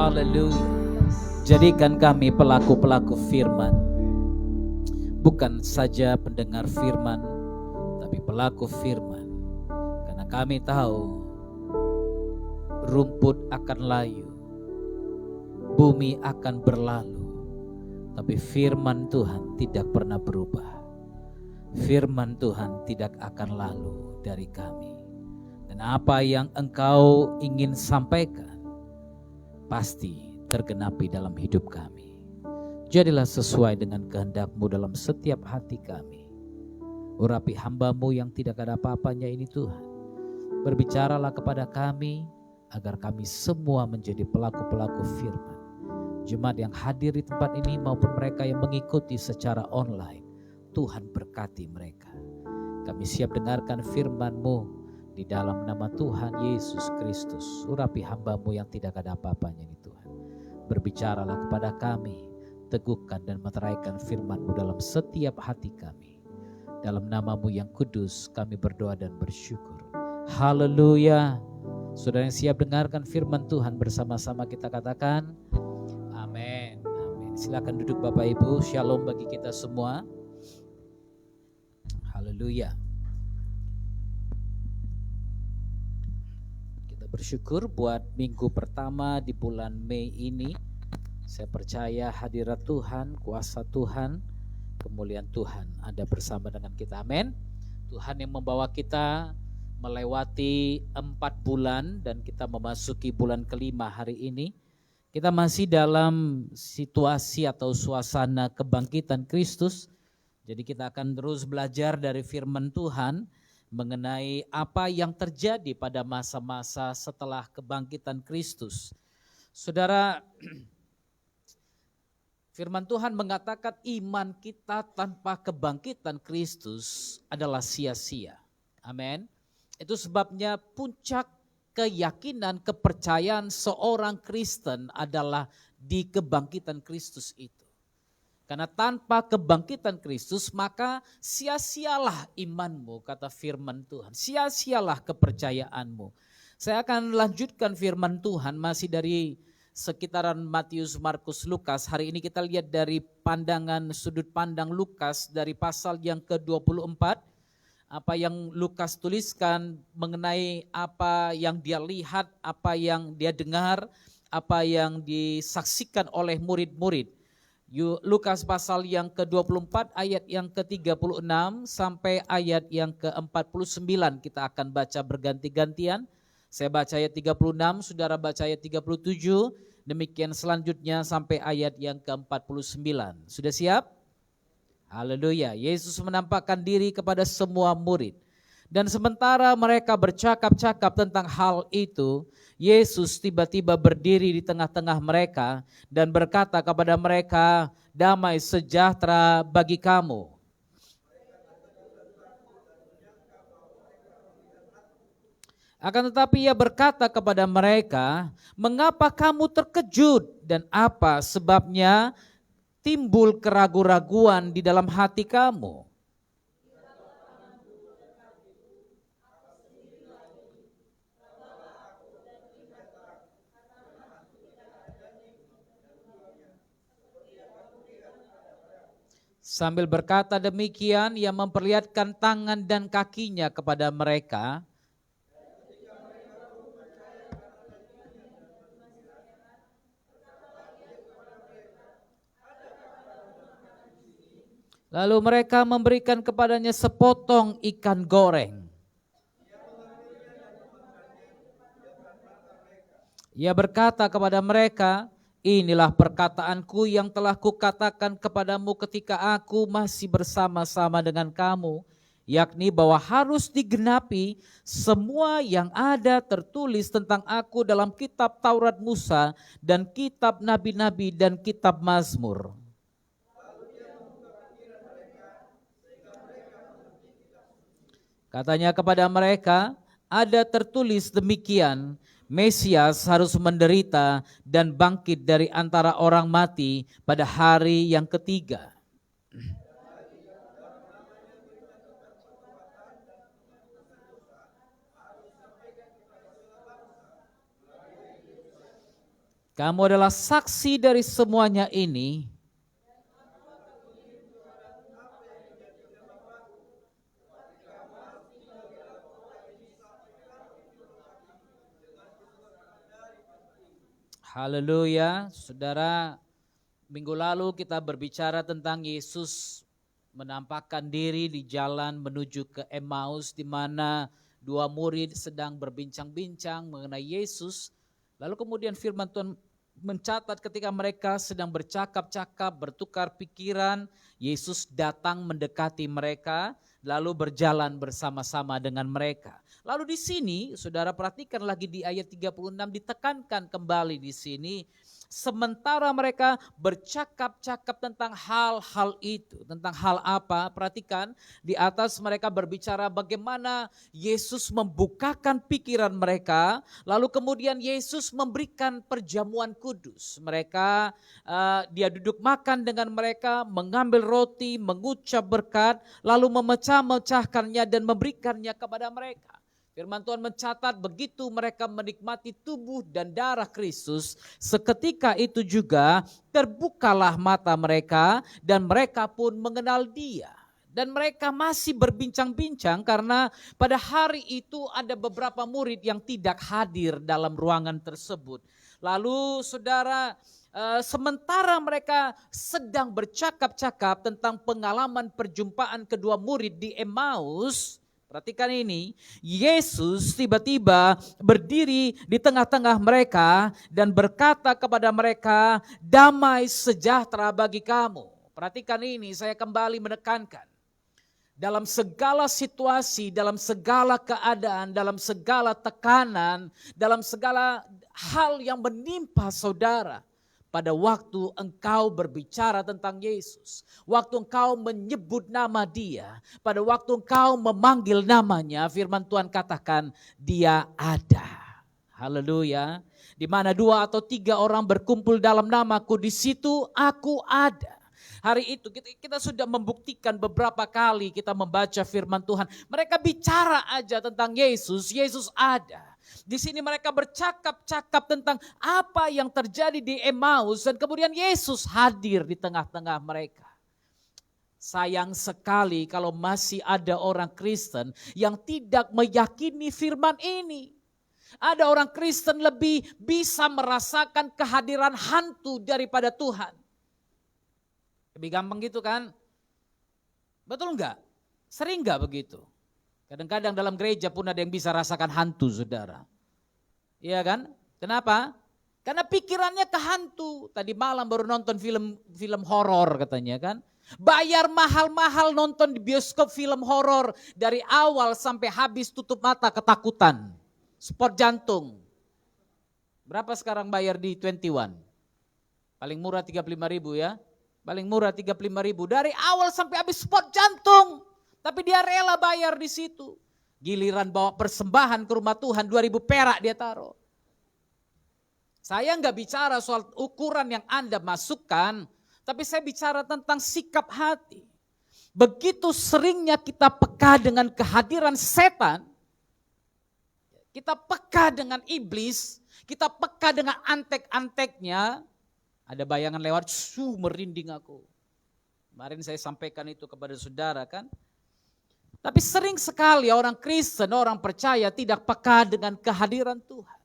Haleluya. Jadikan kami pelaku-pelaku firman, bukan saja pendengar firman, tapi pelaku firman. Karena kami tahu rumput akan layu, bumi akan berlalu, tapi firman Tuhan tidak pernah berubah. Firman Tuhan tidak akan lalu dari kami. Dan apa yang Engkau ingin sampaikan pasti tergenapi dalam hidup kami. Jadilah sesuai dengan kehendak-Mu dalam setiap hati kami. Urapi hamba-Mu yang tidak ada apa-apanya ini Tuhan. Berbicaralah kepada kami agar kami semua menjadi pelaku-pelaku firman. Jemaat yang hadir di tempat ini maupun mereka yang mengikuti secara online, Tuhan berkati mereka. Kami siap dengarkan firman-Mu di dalam nama Tuhan Yesus Kristus. Urapi hamba-Mu yang tidak ada apa-apanya ini Tuhan. Berbicaralah kepada kami, teguhkan dan meteraikan firman-Mu dalam setiap hati kami. Dalam nama-Mu yang kudus kami berdoa dan bersyukur. Haleluya. Saudara yang siap dengarkan firman Tuhan, bersama-sama kita katakan amin. Amin. Silakan duduk Bapak Ibu. Shalom bagi kita semua. Haleluya. Bersyukur buat minggu pertama di bulan Mei ini. Saya percaya hadirat Tuhan, kuasa Tuhan, kemuliaan Tuhan ada bersama dengan kita. Amin. Tuhan yang membawa kita melewati 4 bulan dan kita memasuki bulan kelima hari ini. Kita masih dalam situasi atau suasana kebangkitan Kristus. Jadi kita akan terus belajar dari firman Tuhan mengenai apa yang terjadi pada masa-masa setelah kebangkitan Kristus. Saudara, firman Tuhan mengatakan iman kita tanpa kebangkitan Kristus adalah sia-sia. Amin. Itu sebabnya puncak keyakinan, kepercayaan seorang Kristen adalah di kebangkitan Kristus itu. Karena tanpa kebangkitan Kristus maka sia-sialah imanmu, kata firman Tuhan. Sia-sialah kepercayaanmu. Saya akan lanjutkan firman Tuhan masih dari sekitaran Matius, Markus, Lukas. Hari ini kita lihat dari pandangan sudut pandang Lukas dari pasal yang ke-24. Apa yang Lukas tuliskan mengenai apa yang dia lihat, apa yang dia dengar, apa yang disaksikan oleh murid-murid. Lukas pasal yang ke-24 ayat yang ke-36 sampai ayat yang ke-49 kita akan baca berganti-gantian. Saya baca ayat 36, saudara baca ayat 37, demikian selanjutnya sampai ayat yang ke-49. Sudah siap? Haleluya. Yesus menampakkan diri kepada semua murid. Dan sementara mereka bercakap-cakap tentang hal itu, Yesus tiba-tiba berdiri di tengah-tengah mereka dan berkata kepada mereka, damai sejahtera bagi kamu. Akan tetapi ia berkata kepada mereka, mengapa kamu terkejut dan apa sebabnya timbul keraguan-raguan di dalam hati kamu? Sambil berkata demikian, ia memperlihatkan tangan dan kakinya kepada mereka. Lalu mereka memberikan kepadanya sepotong ikan goreng. Ia berkata kepada mereka, inilah perkataanku yang telah kukatakan kepadamu ketika aku masih bersama-sama dengan kamu, yakni bahwa harus digenapi semua yang ada tertulis tentang aku dalam kitab Taurat Musa dan kitab Nabi-Nabi dan kitab Mazmur. Katanya kepada mereka, ada tertulis demikian, Mesias harus menderita dan bangkit dari antara orang mati pada hari yang ketiga. Kamu adalah saksi dari semuanya ini. Haleluya, saudara. Minggu lalu kita berbicara tentang Yesus menampakkan diri di jalan menuju ke Emmaus, di mana dua murid sedang berbincang-bincang mengenai Yesus. Lalu kemudian firman Tuhan mencatat ketika mereka sedang bercakap-cakap, bertukar pikiran, Yesus datang mendekati mereka, lalu berjalan bersama-sama dengan mereka. Lalu di sini, saudara perhatikan lagi di ayat 36 ditekankan kembali di sini, sementara mereka bercakap-cakap tentang hal-hal itu. Tentang hal apa? Perhatikan di atas mereka berbicara bagaimana Yesus membukakan pikiran mereka. Lalu kemudian Yesus memberikan perjamuan kudus. Mereka, dia duduk makan dengan mereka, mengambil roti, mengucap berkat, lalu memecah-mecahkannya dan memberikannya kepada mereka. Firman Tuhan mencatat begitu mereka menikmati tubuh dan darah Kristus, seketika itu juga terbukalah mata mereka dan mereka pun mengenal Dia. Dan mereka masih berbincang-bincang karena pada hari itu ada beberapa murid yang tidak hadir dalam ruangan tersebut. Lalu saudara, sementara mereka sedang bercakap-cakap tentang pengalaman perjumpaan kedua murid di Emmaus, perhatikan ini, Yesus tiba-tiba berdiri di tengah-tengah mereka dan berkata kepada mereka, damai sejahtera bagi kamu. Perhatikan ini, saya kembali menekankan. Dalam segala situasi, dalam segala keadaan, dalam segala tekanan, dalam segala hal yang menimpa saudara, pada waktu engkau berbicara tentang Yesus, waktu engkau menyebut nama Dia, pada waktu engkau memanggil namanya, firman Tuhan katakan Dia ada. Haleluya. Di mana 2 atau 3 orang berkumpul dalam namaku, di situ aku ada. Hari itu kita sudah membuktikan beberapa kali kita membaca firman Tuhan. Mereka bicara aja tentang Yesus, Yesus ada. Di sini mereka bercakap-cakap tentang apa yang terjadi di Emmaus dan kemudian Yesus hadir di tengah-tengah mereka. Sayang sekali kalau masih ada orang Kristen yang tidak meyakini firman ini. Ada orang Kristen lebih bisa merasakan kehadiran hantu daripada Tuhan. Lebih gampang gitu kan? Betul enggak? Sering enggak begitu? Kadang-kadang dalam gereja pun ada yang bisa rasakan hantu, saudara. Iya kan? Kenapa? Karena pikirannya ke hantu. Tadi malam baru nonton film horor katanya kan. Bayar mahal-mahal nonton di bioskop film horor. Dari awal sampai habis tutup mata ketakutan. Spot jantung. Berapa sekarang bayar di 21? Paling murah 35.000 ya. Paling murah 35.000. Dari awal sampai habis spot jantung. Tapi dia rela bayar di situ. Giliran bawa persembahan ke rumah Tuhan 2.000 perak dia taruh. Saya enggak bicara soal ukuran yang Anda masukkan, tapi saya bicara tentang sikap hati. Begitu seringnya kita peka dengan kehadiran setan, kita peka dengan iblis, kita peka dengan antek-anteknya, ada bayangan lewat, merinding aku. Kemarin saya sampaikan itu kepada saudara kan. Tapi sering sekali orang Kristen, orang percaya tidak peka dengan kehadiran Tuhan.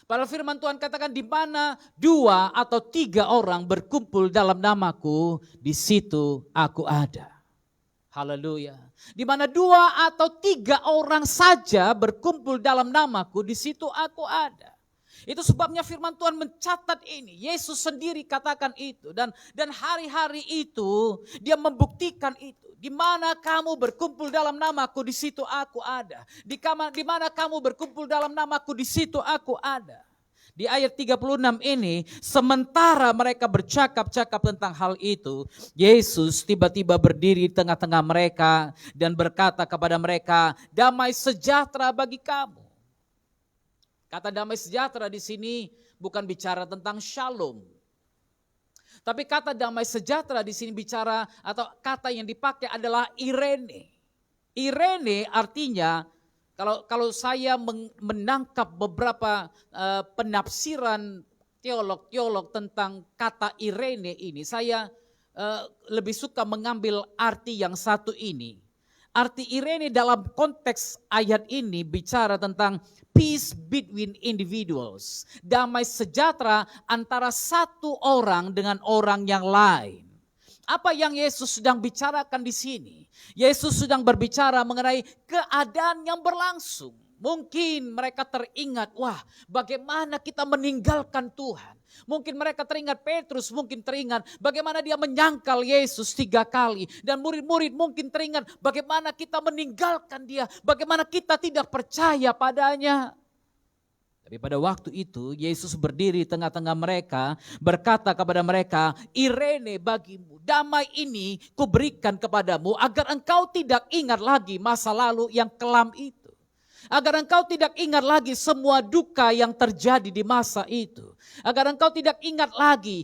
Padahal firman Tuhan katakan di mana 2 atau 3 orang berkumpul dalam namaku, di situ aku ada. Haleluya. Di mana 2 atau 3 orang saja berkumpul dalam namaku, di situ aku ada. Itu sebabnya firman Tuhan mencatat ini. Yesus sendiri katakan itu. Dan hari-hari itu dia membuktikan itu. Di mana kamu berkumpul dalam namaku, di situ aku ada. Di mana kamu berkumpul dalam namaku, di situ aku ada. Di ayat 36 ini, sementara mereka bercakap-cakap tentang hal itu, Yesus tiba-tiba berdiri di tengah-tengah mereka dan berkata kepada mereka, damai sejahtera bagi kamu. Kata damai sejahtera di sini bukan bicara tentang shalom. Tapi kata damai sejahtera di sini bicara atau kata yang dipakai adalah irene. Irene artinya kalau saya menangkap beberapa penafsiran teolog-teolog tentang kata Irene ini, saya lebih suka mengambil arti yang satu ini. Arti Irene dalam konteks ayat ini bicara tentang peace between individuals. Damai sejahtera antara satu orang dengan orang yang lain. Apa yang Yesus sedang bicarakan di sini? Yesus sedang berbicara mengenai keadaan yang berlangsung. Mungkin mereka teringat, wah bagaimana kita meninggalkan Tuhan. Mungkin mereka teringat Petrus, mungkin teringat bagaimana dia menyangkal Yesus 3 kali. Dan murid-murid mungkin teringat bagaimana kita meninggalkan dia, bagaimana kita tidak percaya padanya. Tapi pada waktu itu Yesus berdiri di tengah-tengah mereka, berkata kepada mereka, Irene bagimu, damai ini kuberikan kepadamu agar engkau tidak ingat lagi masa lalu yang kelam itu. Agar engkau tidak ingat lagi semua duka yang terjadi di masa itu. Agar engkau tidak ingat lagi,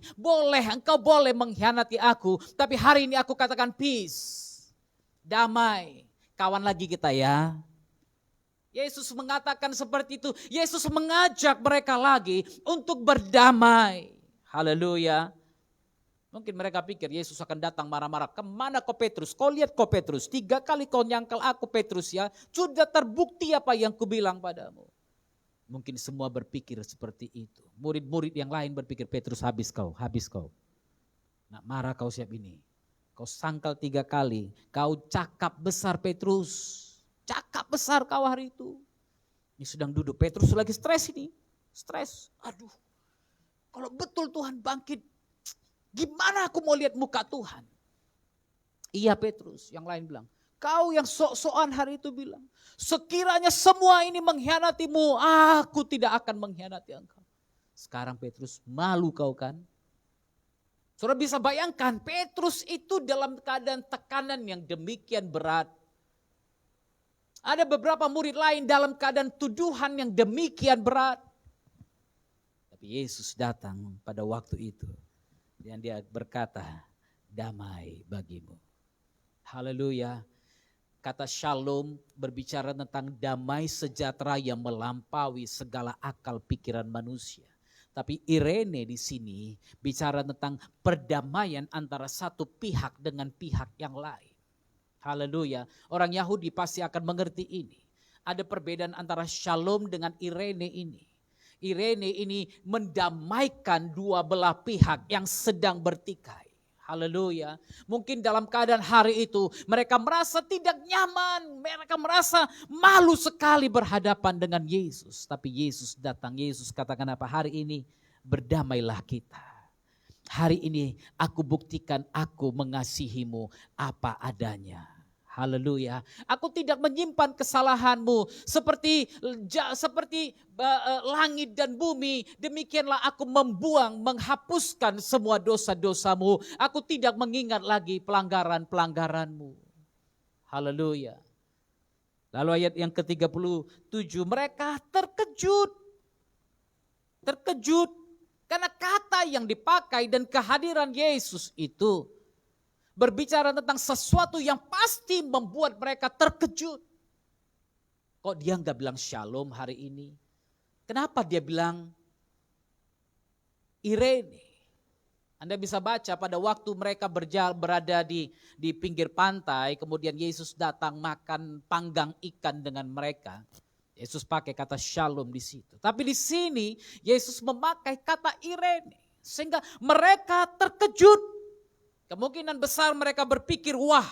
engkau boleh mengkhianati aku, tapi hari ini aku katakan peace, damai, kawan lagi kita ya. Yesus mengatakan seperti itu, Yesus mengajak mereka lagi untuk berdamai. Haleluya. Mungkin mereka pikir Yesus akan datang marah-marah. Kemana kau Petrus? Kau lihat kau Petrus. 3 kali kau nyangkal aku Petrus ya. Sudah terbukti apa yang kubilang padamu. Mungkin semua berpikir seperti itu. Murid-murid yang lain berpikir Petrus habis kau. Nak marah kau siap ini. Kau sangkal 3 kali. Kau cakap besar Petrus. Cakap besar kau hari itu. Ini sedang duduk. Petrus lagi stres ini. Stres. Aduh. Kalau betul Tuhan bangkit. Gimana aku mau lihat muka Tuhan? Iya Petrus, yang lain bilang. Kau yang sok-sokan hari itu bilang. Sekiranya semua ini mengkhianatimu, aku tidak akan mengkhianati engkau. Sekarang Petrus, malu kau kan? Saudara bisa bayangkan Petrus itu dalam keadaan tekanan yang demikian berat. Ada beberapa murid lain dalam keadaan tuduhan yang demikian berat. Tapi Yesus datang pada waktu itu. Dan dia berkata, damai bagimu. Haleluya. Kata shalom berbicara tentang damai sejahtera yang melampaui segala akal pikiran manusia. Tapi Irene di sini bicara tentang perdamaian antara satu pihak dengan pihak yang lain. Haleluya. Orang Yahudi pasti akan mengerti ini. Ada perbedaan antara shalom dengan Irene ini. Irene ini mendamaikan dua belah pihak yang sedang bertikai. Haleluya. Mungkin dalam keadaan hari itu mereka merasa tidak nyaman. Mereka merasa malu sekali berhadapan dengan Yesus. Tapi Yesus datang. Yesus katakan apa? Hari ini berdamailah kita. Hari ini aku buktikan aku mengasihimu apa adanya. Haleluya. Aku tidak menyimpan kesalahanmu seperti langit dan bumi. Demikianlah aku menghapuskan semua dosa-dosamu. Aku tidak mengingat lagi pelanggaran-pelanggaranmu. Haleluya. Lalu ayat yang ke-37, mereka terkejut. Terkejut karena kata yang dipakai dan kehadiran Yesus itu berbicara tentang sesuatu yang pasti membuat mereka terkejut. Kok dia enggak bilang shalom hari ini? Kenapa dia bilang Irene? Anda bisa baca pada waktu mereka berada di pinggir pantai, kemudian Yesus datang makan panggang ikan dengan mereka. Yesus pakai kata shalom di situ. Tapi di sini Yesus memakai kata Irene, sehingga mereka terkejut. Kemungkinan besar mereka berpikir, wah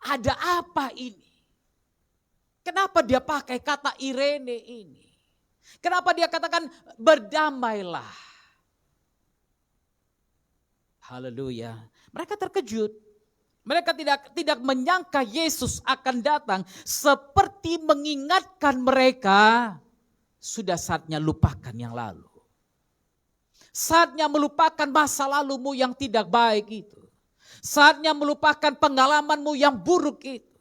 ada apa ini? Kenapa dia pakai kata Irene ini? Kenapa dia katakan berdamailah? Haleluya. Mereka terkejut. Mereka tidak menyangka Yesus akan datang seperti mengingatkan mereka. Sudah saatnya lupakan yang lalu. Saatnya melupakan masa lalumu yang tidak baik itu. Saatnya melupakan pengalamanmu yang buruk itu.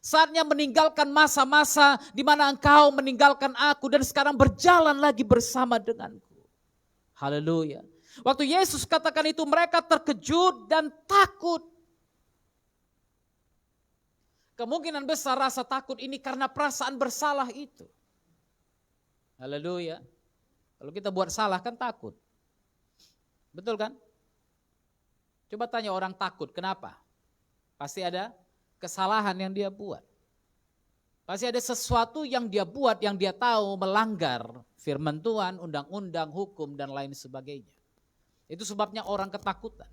Saatnya meninggalkan masa-masa di mana engkau meninggalkan aku dan sekarang berjalan lagi bersama denganku. Haleluya. Waktu Yesus katakan itu mereka terkejut dan takut. Kemungkinan besar rasa takut ini karena perasaan bersalah itu. Haleluya. Kalau kita buat salah kan takut. Betul kan? Coba tanya orang takut, kenapa? Pasti ada kesalahan yang dia buat. Pasti ada sesuatu yang dia buat yang dia tahu melanggar firman Tuhan, undang-undang, hukum, dan lain sebagainya. Itu sebabnya orang ketakutan.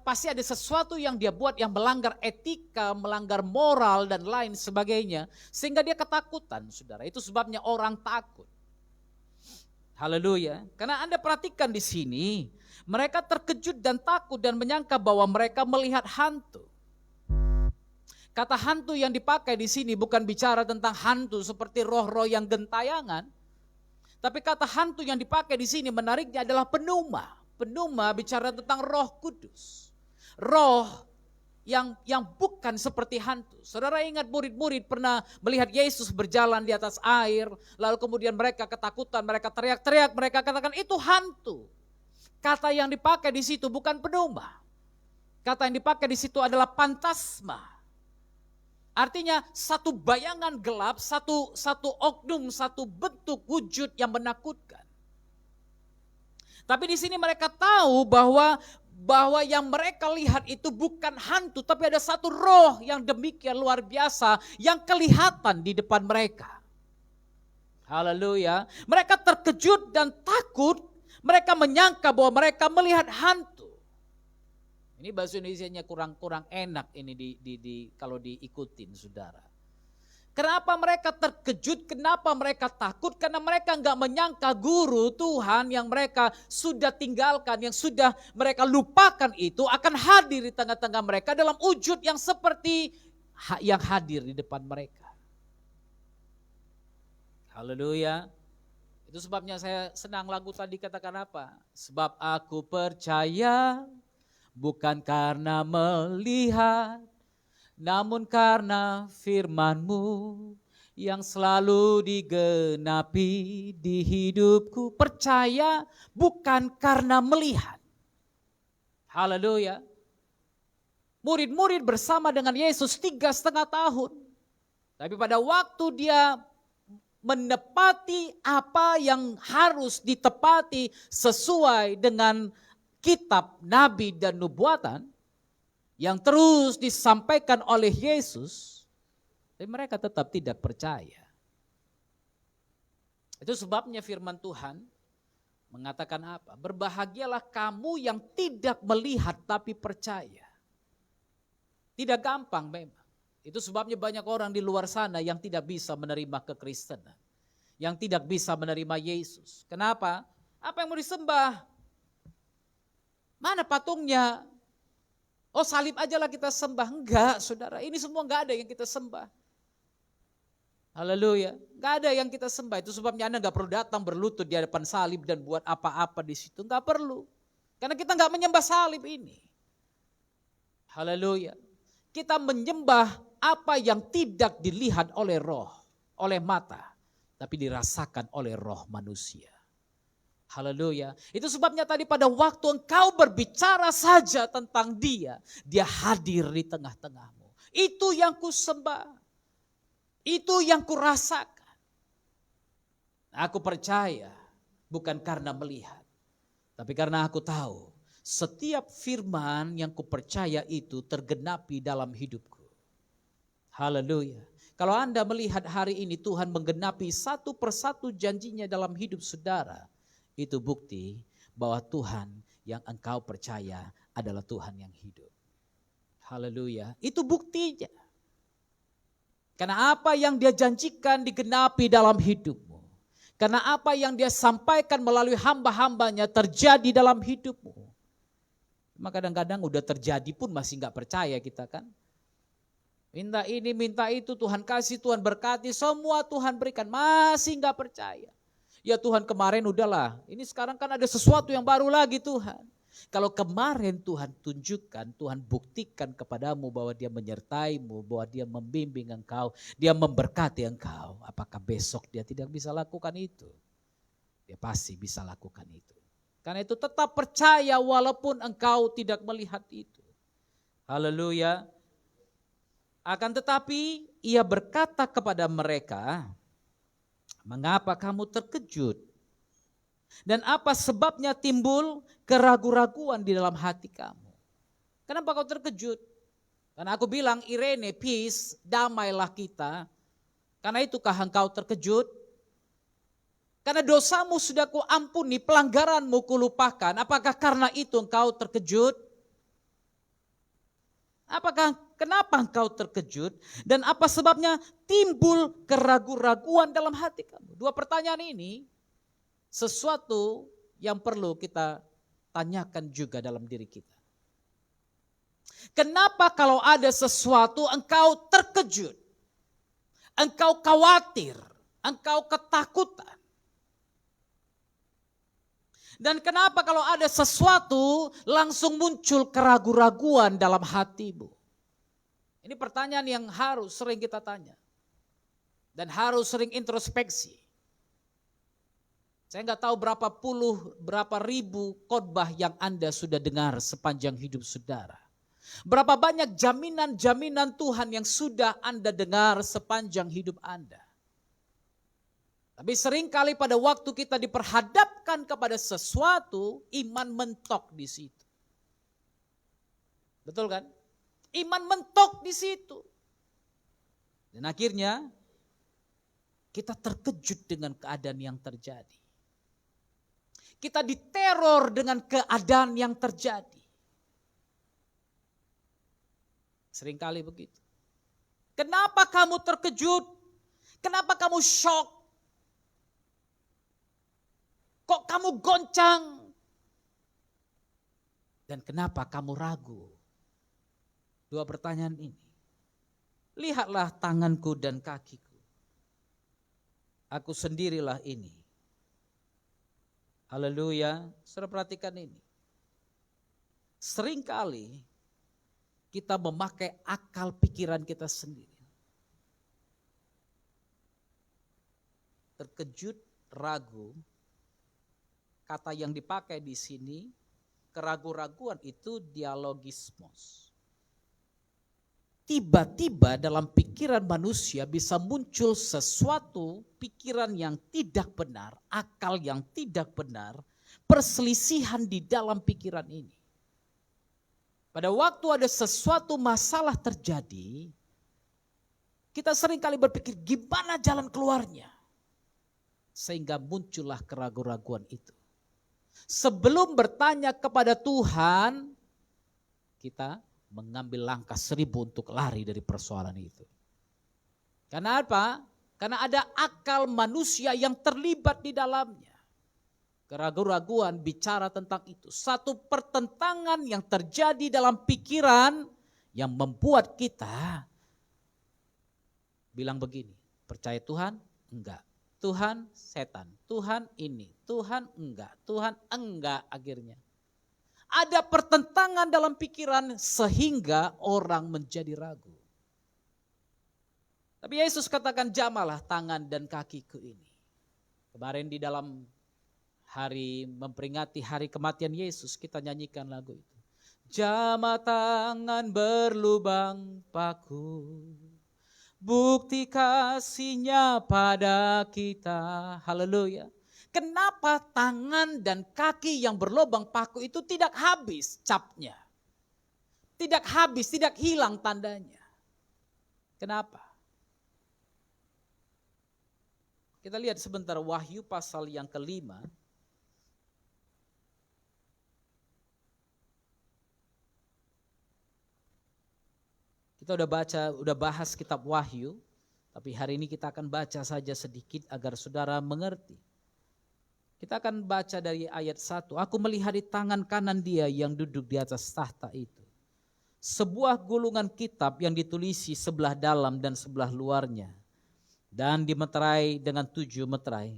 Pasti ada sesuatu yang dia buat yang melanggar etika, melanggar moral, dan lain sebagainya. Sehingga dia ketakutan, saudara. Itu sebabnya orang takut. Haleluya. Karena Anda perhatikan di sini, mereka terkejut dan takut dan menyangka bahwa mereka melihat hantu. Kata hantu yang dipakai di sini bukan bicara tentang hantu seperti roh-roh yang gentayangan. Tapi kata hantu yang dipakai di sini menariknya adalah penuma. Penuma bicara tentang Roh Kudus. Roh yang bukan seperti hantu. Saudara ingat murid-murid pernah melihat Yesus berjalan di atas air, lalu kemudian mereka ketakutan, mereka teriak-teriak, mereka katakan itu hantu. Kata yang dipakai di situ bukan penuma. Kata yang dipakai di situ adalah pantasma. Artinya satu bayangan gelap, satu oknum, satu bentuk wujud yang menakutkan. Tapi di sini mereka tahu bahwa yang mereka lihat itu bukan hantu, tapi ada satu roh yang demikian luar biasa yang kelihatan di depan mereka. Haleluya. Mereka terkejut dan takut, mereka menyangka bahwa mereka melihat hantu. Ini bahasa Indonesianya kurang enak ini kalau diikutin, saudara. Kenapa mereka terkejut, kenapa mereka takut? Karena mereka enggak menyangka guru Tuhan yang mereka sudah tinggalkan, yang sudah mereka lupakan itu akan hadir di tengah-tengah mereka dalam wujud yang seperti yang hadir di depan mereka. Haleluya. Itu sebabnya saya senang lagu tadi katakan apa? Sebab aku percaya bukan karena melihat, namun karena firman-Mu yang selalu digenapi di hidupku. Percaya bukan karena melihat. Haleluya. Murid-murid bersama dengan Yesus 3,5 tahun. Tapi pada waktu dia menepati apa yang harus ditepati sesuai dengan kitab, nabi, dan nubuatan yang terus disampaikan oleh Yesus, tapi mereka tetap tidak percaya. Itu sebabnya firman Tuhan mengatakan apa? Berbahagialah kamu yang tidak melihat tapi percaya. Tidak gampang memang. Itu sebabnya banyak orang di luar sana yang tidak bisa menerima kekristenan. Yang tidak bisa menerima Yesus. Kenapa? Apa yang mau disembah? Mana patungnya? Oh salib aja lah kita sembah. Enggak saudara, ini semua enggak ada yang kita sembah. Haleluya, enggak ada yang kita sembah. Itu sebabnya Anda enggak perlu datang berlutut di hadapan salib dan buat apa-apa di situ. Enggak perlu. Karena kita enggak menyembah salib ini. Haleluya. Kita menyembah apa yang tidak dilihat oleh roh, oleh mata, tapi dirasakan oleh roh manusia. Haleluya. Itu sebabnya tadi pada waktu engkau berbicara saja tentang dia hadir di tengah-tengahmu. Itu yang ku sembah. Itu yang ku rasakan. Aku percaya bukan karena melihat, tapi karena aku tahu setiap firman yang ku percaya itu tergenapi dalam hidupku. Haleluya. Kalau Anda melihat hari ini Tuhan menggenapi satu persatu janjinya dalam hidup saudara, itu bukti bahwa Tuhan yang engkau percaya adalah Tuhan yang hidup. Haleluya. Itu buktinya. Karena apa yang dia janjikan digenapi dalam hidupmu. Karena apa yang dia sampaikan melalui hamba-hambanya terjadi dalam hidupmu. Cuma kadang-kadang udah terjadi pun masih gak percaya kita kan. Minta ini, minta itu, Tuhan kasih, Tuhan berkati, semua Tuhan berikan, masih gak percaya. Ya Tuhan kemarin udahlah, ini sekarang kan ada sesuatu yang baru lagi Tuhan. Kalau kemarin Tuhan tunjukkan, Tuhan buktikan kepadamu bahwa dia menyertaimu, bahwa dia membimbing engkau, dia memberkati engkau. Apakah besok dia tidak bisa lakukan itu? Dia pasti bisa lakukan itu. Karena itu tetap percaya walaupun engkau tidak melihat itu. Haleluya. Akan tetapi ia berkata kepada mereka, mengapa kamu terkejut Dan apa sebabnya timbul keraguan-raguan di dalam hati kamu? Kenapa kau terkejut? Karena aku bilang, Irene, peace, damailah kita. Karena itukah engkau terkejut? Karena dosamu sudah kuampuni, pelanggaranmu kulupakan. Apakah karena itu engkau terkejut? Kenapa engkau terkejut? Dan apa sebabnya timbul keraguan-raguan dalam hati kamu? Dua pertanyaan ini sesuatu yang perlu kita tanyakan juga dalam diri kita. Kenapa kalau ada sesuatu engkau terkejut? Engkau khawatir, engkau ketakutan. Dan kenapa kalau ada sesuatu langsung muncul keraguan-raguan dalam hatimu? Ini pertanyaan yang harus sering kita tanya. Dan harus sering introspeksi. Saya nggak tahu berapa ribu khotbah yang Anda sudah dengar sepanjang hidup saudara. Berapa banyak jaminan-jaminan Tuhan yang sudah Anda dengar sepanjang hidup Anda. Tapi seringkali pada waktu kita diperhadapkan kepada sesuatu, iman mentok di situ. Betul kan? Iman mentok di situ. Dan akhirnya kita terkejut dengan keadaan yang terjadi. Kita diteror dengan keadaan yang terjadi. Seringkali begitu. Kenapa kamu terkejut? Kenapa kamu shock? Kok kamu goncang? Dan kenapa kamu ragu? Dua pertanyaan ini. Lihatlah tanganku dan kakiku. Aku sendirilah ini. Haleluya. Saudara perhatikan ini. Seringkali kita memakai akal pikiran kita sendiri. Terkejut, ragu. Kata yang dipakai di sini, keraguan-raguan itu dialogismos. Tiba-tiba dalam pikiran manusia bisa muncul sesuatu pikiran yang tidak benar, akal yang tidak benar, perselisihan di dalam pikiran ini. Pada waktu ada sesuatu masalah terjadi, kita seringkali berpikir gimana jalan keluarnya. Sehingga muncullah keraguan-raguan itu. Sebelum bertanya kepada Tuhan, kita mengambil langkah 1000 untuk lari dari persoalan itu. Karena apa? Karena ada akal manusia yang terlibat di dalamnya. Keraguan-raguan bicara tentang itu. Satu pertentangan yang terjadi dalam pikiran yang membuat kita bilang begini, percaya Tuhan? Enggak. Tuhan setan, Tuhan ini, Tuhan enggak akhirnya. Ada pertentangan dalam pikiran sehingga orang menjadi ragu. Tapi Yesus katakan jamalah tangan dan kakiku ini. Kemarin di dalam hari memperingati hari kematian Yesus kita nyanyikan lagu itu. Jamah tangan berlubang paku. Bukti kasihnya pada kita. Haleluya. Kenapa tangan dan kaki yang berlubang paku itu tidak habis capnya? Tidak habis, tidak hilang tandanya. Kenapa? Kita lihat sebentar Wahyu pasal yang ke-5. Kita udah bahas kitab Wahyu, tapi hari ini kita akan baca saja sedikit agar saudara mengerti. Kita akan baca dari ayat 1. Aku melihat di tangan kanan dia yang duduk di atas tahta itu sebuah gulungan kitab yang ditulisi sebelah dalam dan sebelah luarnya dan dimeterai dengan 7 meterai.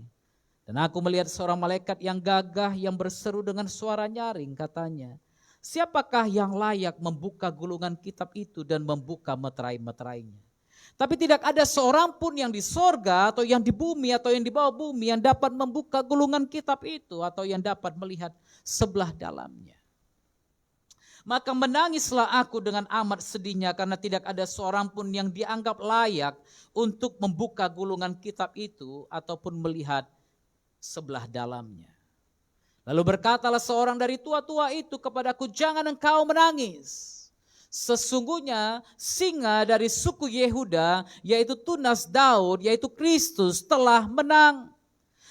Dan aku melihat seorang malaikat yang gagah yang berseru dengan suara nyaring, katanya, siapakah yang layak membuka gulungan kitab itu dan membuka meterai-meterainya? Tapi tidak ada seorang pun yang di sorga atau yang di bumi atau yang di bawah bumi yang dapat membuka gulungan kitab itu atau yang dapat melihat sebelah dalamnya. Maka menangislah aku dengan amat sedihnya karena tidak ada seorang pun yang dianggap layak untuk membuka gulungan kitab itu ataupun melihat sebelah dalamnya. Lalu berkatalah seorang dari tua-tua itu kepadaku, jangan engkau menangis. Sesungguhnya singa dari suku Yehuda, yaitu tunas Daud, yaitu Kristus telah menang.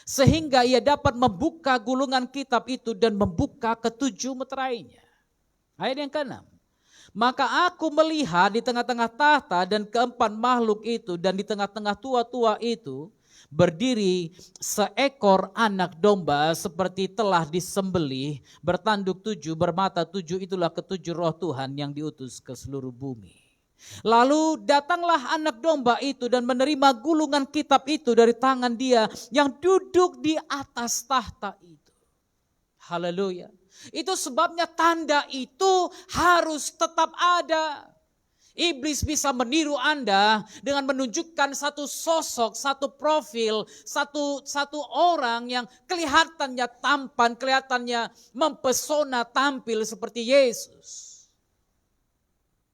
Sehingga ia dapat membuka gulungan kitab itu dan membuka ketujuh meterainya. Ayat yang ke-6. Maka aku melihat di tengah-tengah tahta dan keempat makhluk itu dan di tengah-tengah tua-tua itu berdiri seekor anak domba seperti telah disembelih, bertanduk 7, bermata 7, itulah ketujuh roh Tuhan yang diutus ke seluruh bumi. Lalu datanglah anak domba itu dan menerima gulungan kitab itu dari tangan dia yang duduk di atas tahta itu. Haleluya. Itu sebabnya tanda itu harus tetap ada. Iblis bisa meniru Anda dengan menunjukkan satu sosok, satu profil, satu orang yang kelihatannya tampan, kelihatannya mempesona, tampil seperti Yesus.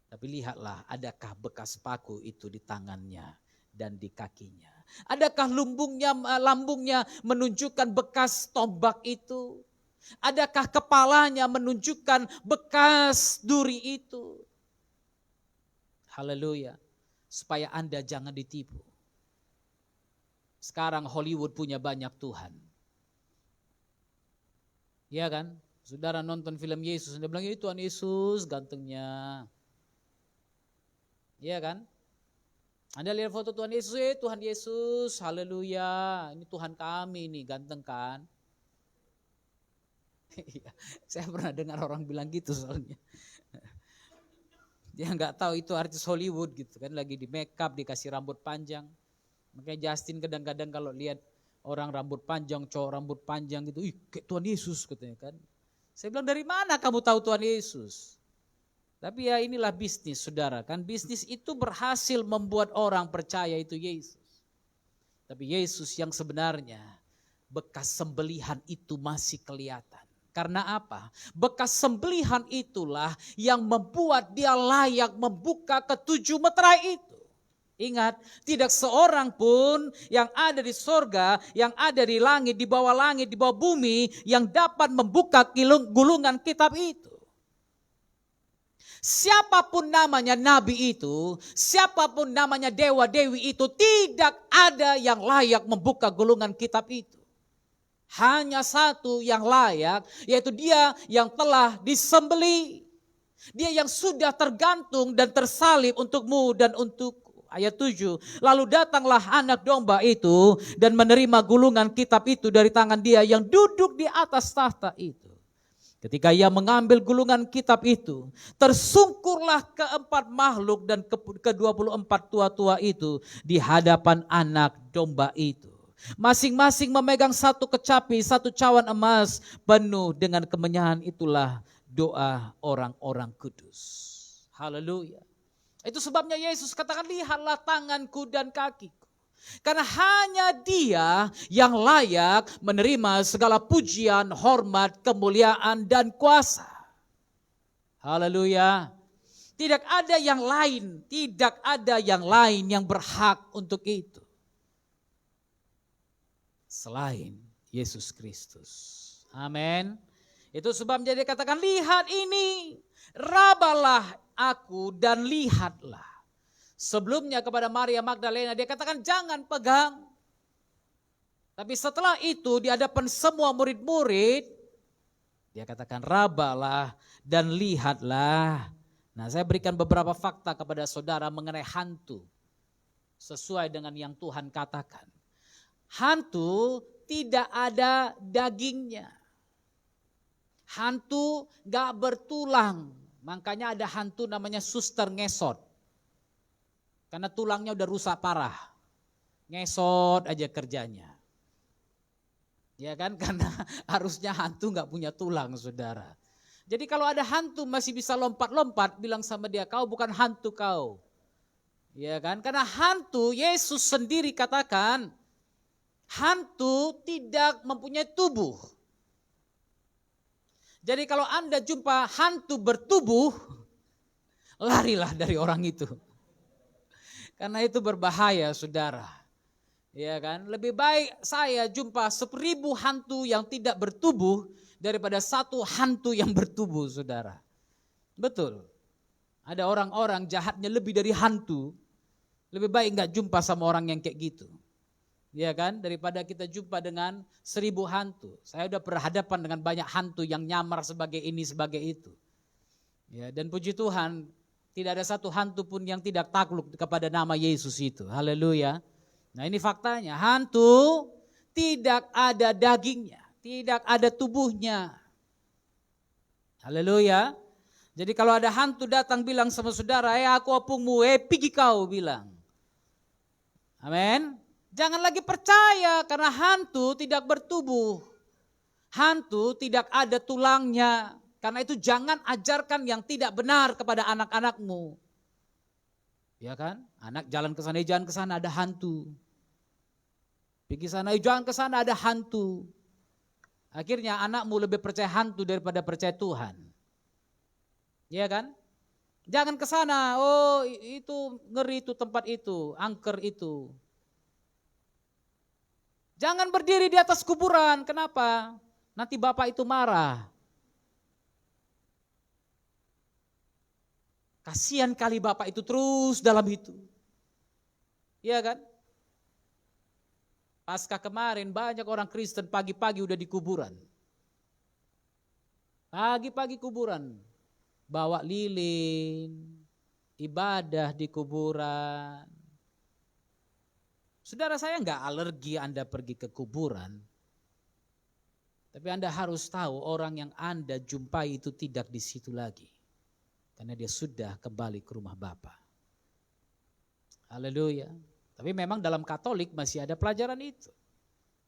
Tapi lihatlah, adakah bekas paku itu di tangannya dan di kakinya? Adakah lambungnya menunjukkan bekas tombak itu? Adakah kepalanya menunjukkan bekas duri itu? Haleluya. Supaya Anda jangan ditipu. Sekarang Hollywood punya banyak Tuhan. Iya kan? Saudara nonton film Yesus, Anda bilang, ya Tuhan Yesus gantengnya. Iya kan? Anda lihat foto Tuhan Yesus, Tuhan Yesus, haleluya. Ini Tuhan kami nih, ganteng kan? Saya pernah dengar orang bilang gitu soalnya. Dia nggak tahu itu artis Hollywood gitu kan, lagi di make up, dikasih rambut panjang. Makanya Justin kadang-kadang kalau lihat orang rambut panjang, cowok rambut panjang gitu, ih kayak Tuhan Yesus katanya kan. Saya bilang, dari mana kamu tahu Tuhan Yesus? Tapi ya inilah bisnis saudara kan, bisnis itu berhasil membuat orang percaya itu Yesus. Tapi Yesus yang sebenarnya bekas sembelihan itu masih kelihatan. Karena apa? Bekas sembelihan itulah yang membuat dia layak membuka ketujuh meterai itu. Ingat, tidak seorang pun yang ada di sorga, yang ada di langit, di bawah bumi, yang dapat membuka gulungan kitab itu. Siapapun namanya nabi itu, siapapun namanya dewa-dewi itu, tidak ada yang layak membuka gulungan kitab itu. Hanya satu yang layak, yaitu dia yang telah disembelih. Dia yang sudah tergantung dan tersalib untukmu dan untukku. Ayat 7, lalu datanglah anak domba itu dan menerima gulungan kitab itu dari tangan dia yang duduk di atas tahta itu. Ketika ia mengambil gulungan kitab itu, tersungkurlah keempat makhluk dan ke-24 tua-tua itu di hadapan anak domba itu. Masing-masing memegang satu kecapi, satu cawan emas penuh dengan kemenyan, itulah doa orang-orang kudus. Haleluya. Itu sebabnya Yesus katakan, lihatlah tanganku dan kakiku. Karena hanya dia yang layak menerima segala pujian, hormat, kemuliaan dan kuasa. Haleluya. Tidak ada yang lain, tidak ada yang lain yang berhak untuk itu selain Yesus Kristus. Amin. Itu sebabnya dia katakan, lihat ini, rabalah aku dan lihatlah. Sebelumnya kepada Maria Magdalena dia katakan jangan pegang. Tapi setelah itu di hadapan semua murid-murid, dia katakan rabalah dan lihatlah. Nah, saya berikan beberapa fakta kepada saudara mengenai hantu. Sesuai dengan yang Tuhan katakan. Hantu tidak ada dagingnya. Hantu gak bertulang. Makanya ada hantu namanya suster ngesot. Karena tulangnya udah rusak parah. Ngesot aja kerjanya. Ya kan, karena harusnya hantu gak punya tulang saudara. Jadi kalau ada hantu masih bisa lompat-lompat, bilang sama dia, kau bukan hantu kau. Ya kan, karena hantu Yesus sendiri katakan, hantu tidak mempunyai tubuh. Jadi kalau Anda jumpa hantu bertubuh, larilah dari orang itu. Karena itu berbahaya saudara. Ya kan, lebih baik saya jumpa 1000 hantu yang tidak bertubuh daripada satu hantu yang bertubuh, saudara. Betul. Ada orang-orang jahatnya lebih dari hantu. Lebih baik nggak jumpa sama orang yang kayak gitu. Ya kan, daripada kita jumpa dengan 1000 hantu. Saya udah berhadapan dengan banyak hantu yang nyamar sebagai ini, sebagai itu. Ya, dan puji Tuhan, tidak ada satu hantu pun yang tidak takluk kepada nama Yesus itu. Haleluya. Nah, ini faktanya, hantu tidak ada dagingnya, tidak ada tubuhnya. Haleluya. Jadi kalau ada hantu datang bilang sama saudara, aku opungmu, pergi kau, bilang. Amin. Jangan lagi percaya karena hantu tidak bertubuh. Hantu tidak ada tulangnya. Karena itu jangan ajarkan yang tidak benar kepada anak-anakmu. Ya kan? Anak jalan ke sana, jangan ke sana, ada hantu. Pergi sana, jangan ke sana, ada hantu. Akhirnya anakmu lebih percaya hantu daripada percaya Tuhan. Ya kan? Jangan ke sana, itu ngeri itu tempat itu, angker itu. Jangan berdiri di atas kuburan, kenapa? Nanti bapak itu marah. Kasihan kali bapak itu terus dalam itu. Iya kan? Pasca kemarin banyak orang Kristen pagi-pagi udah di kuburan. Pagi-pagi kuburan. Bawa lilin, ibadah di kuburan. Saudara, saya enggak alergi Anda pergi ke kuburan. Tapi Anda harus tahu orang yang Anda jumpai itu tidak di situ lagi. Karena dia sudah kembali ke rumah Bapa. Haleluya. Tapi memang dalam Katolik masih ada pelajaran itu.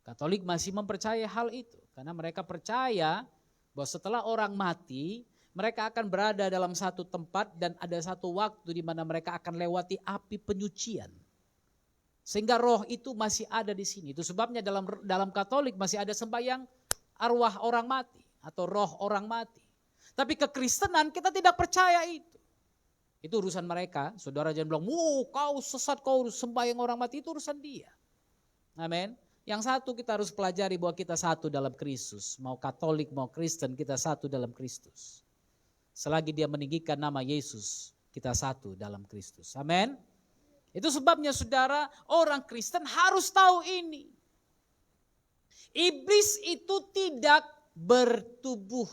Katolik masih mempercayai hal itu. Karena mereka percaya bahwa setelah orang mati, mereka akan berada dalam satu tempat dan ada satu waktu di mana mereka akan lewati api penyucian. Sehingga roh itu masih ada di sini. Itu sebabnya dalam Katolik masih ada sembahyang arwah orang mati atau roh orang mati. Tapi kekristenan kita tidak percaya itu. Itu urusan mereka. Saudara jangan bilang, kau sesat, kau sembahyang orang mati, itu urusan dia. Amin. Yang satu kita harus pelajari bahwa kita satu dalam Kristus. Mau Katolik, mau Kristen, kita satu dalam Kristus. Selagi dia meninggikan nama Yesus, kita satu dalam Kristus. Amin. Itu sebabnya saudara, orang Kristen harus tahu ini. Iblis itu tidak bertubuh.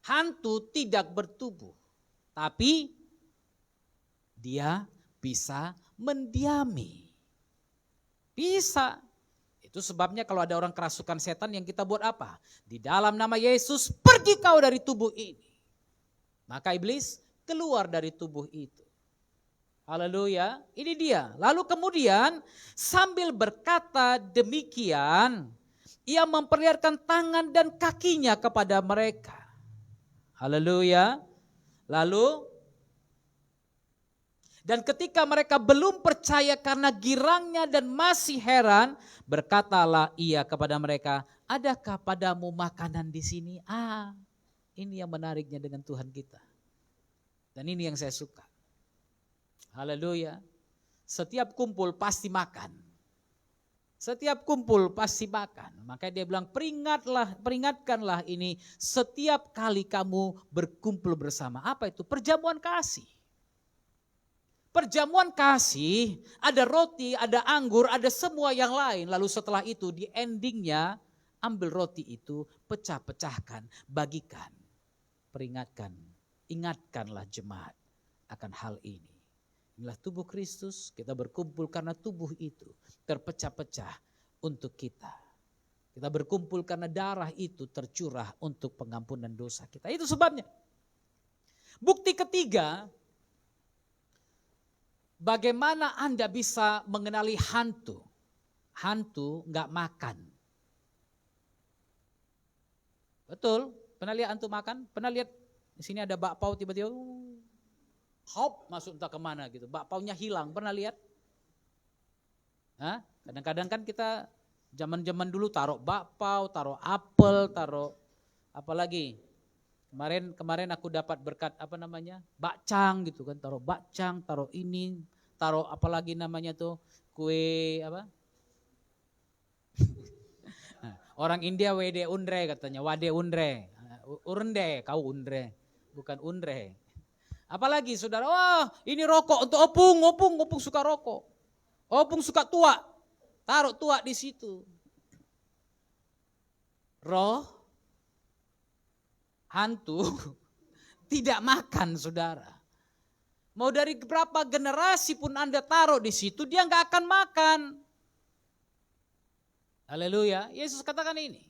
Hantu tidak bertubuh. Tapi dia bisa mendiami. Bisa. Itu sebabnya kalau ada orang kerasukan setan yang kita buat apa? Di dalam nama Yesus, pergi kau dari tubuh ini. Maka iblis keluar dari tubuh itu. Haleluya, ini dia. Lalu kemudian sambil berkata demikian, ia memperlihatkan tangan dan kakinya kepada mereka. Haleluya. Lalu, dan ketika mereka belum percaya karena girangnya dan masih heran, berkatalah ia kepada mereka, adakah padamu makanan di sini? Ini yang menariknya dengan Tuhan kita. Dan ini yang saya suka. Haleluya. Setiap kumpul pasti makan. Setiap kumpul pasti makan. Makanya dia bilang peringatkanlah ini setiap kali kamu berkumpul bersama. Apa itu? Perjamuan kasih. Perjamuan kasih, ada roti, ada anggur, ada semua yang lain. Lalu setelah itu di endingnya ambil roti itu, pecah-pecahkan, bagikan. Peringatkan, ingatkanlah jemaat akan hal ini. Inilah tubuh Kristus, kita berkumpul karena tubuh itu terpecah-pecah untuk kita. Kita berkumpul karena darah itu tercurah untuk pengampunan dosa kita. Itu sebabnya. Bukti ketiga, bagaimana Anda bisa mengenali hantu? Hantu enggak makan. Betul, pernah lihat hantu makan? Pernah lihat di sini ada bakpao tiba-tiba hop masuk entah kemana gitu, bakpaunya hilang, pernah lihat? Kadang-kadang kan kita zaman-zaman dulu taruh bakpau, taruh apel, taruh apa lagi? Kemarin aku dapat berkat bakcang gitu kan, taruh bakcang, taruh ini, taruh apa lagi namanya tuh, kue apa? Orang India wede undre katanya, wade undre. Urnde, kau undre, bukan undre. Apalagi saudara, wah ini rokok untuk opung suka rokok. Opung suka tua, taruh tua di situ. Roh, hantu, tidak makan saudara. Mau dari berapa generasi pun Anda taruh di situ, dia nggak akan makan. Haleluya, Yesus katakan ini.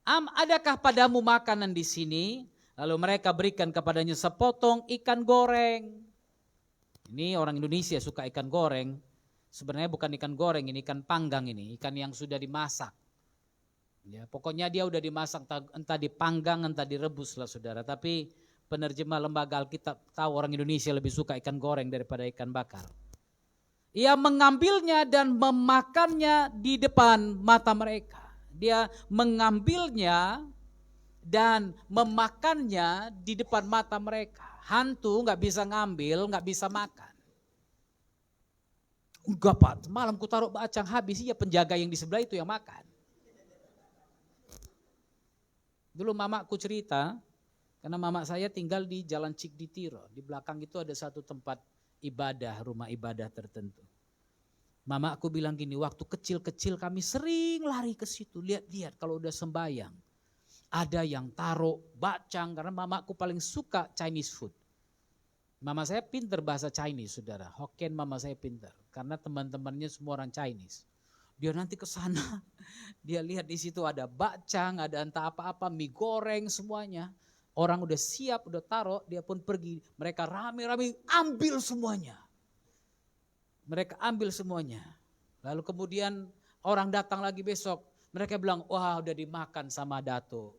Adakah padamu makanan di sini? Lalu mereka berikan kepadanya sepotong ikan goreng. Ini orang Indonesia suka ikan goreng. Sebenarnya bukan ikan goreng, ini ikan panggang ini, ikan yang sudah dimasak. Ya, pokoknya dia udah dimasak, entah dipanggang, entah direbus lah saudara. Tapi penerjemah lembaga Alkitab tahu orang Indonesia lebih suka ikan goreng daripada ikan bakar. Ia mengambilnya dan memakannya di depan mata mereka. Dia mengambilnya dan memakannya di depan mata mereka. Hantu nggak bisa ngambil, nggak bisa makan. Enggak Pak, malam ku taruh bacang habis, iya penjaga yang di sebelah itu yang makan. Dulu mamaku cerita, karena mama saya tinggal di Jalan Cikditiro. Di belakang itu ada satu tempat ibadah, rumah ibadah tertentu. Mamaku bilang gini, waktu kecil-kecil kami sering lari ke situ, lihat-lihat kalau udah sembayang. Ada yang taruh bacang, karena mamaku paling suka Chinese food. Mama saya pintar bahasa Chinese saudara, Hokkien mama saya pintar. Karena teman-temannya semua orang Chinese. Dia nanti ke sana, dia lihat di situ ada bacang, ada entah apa-apa, mie goreng semuanya. Orang udah siap, udah taruh, dia pun pergi. Mereka rame-rame ambil semuanya. Mereka ambil semuanya. Lalu kemudian orang datang lagi besok. Mereka bilang, wah udah dimakan sama dato.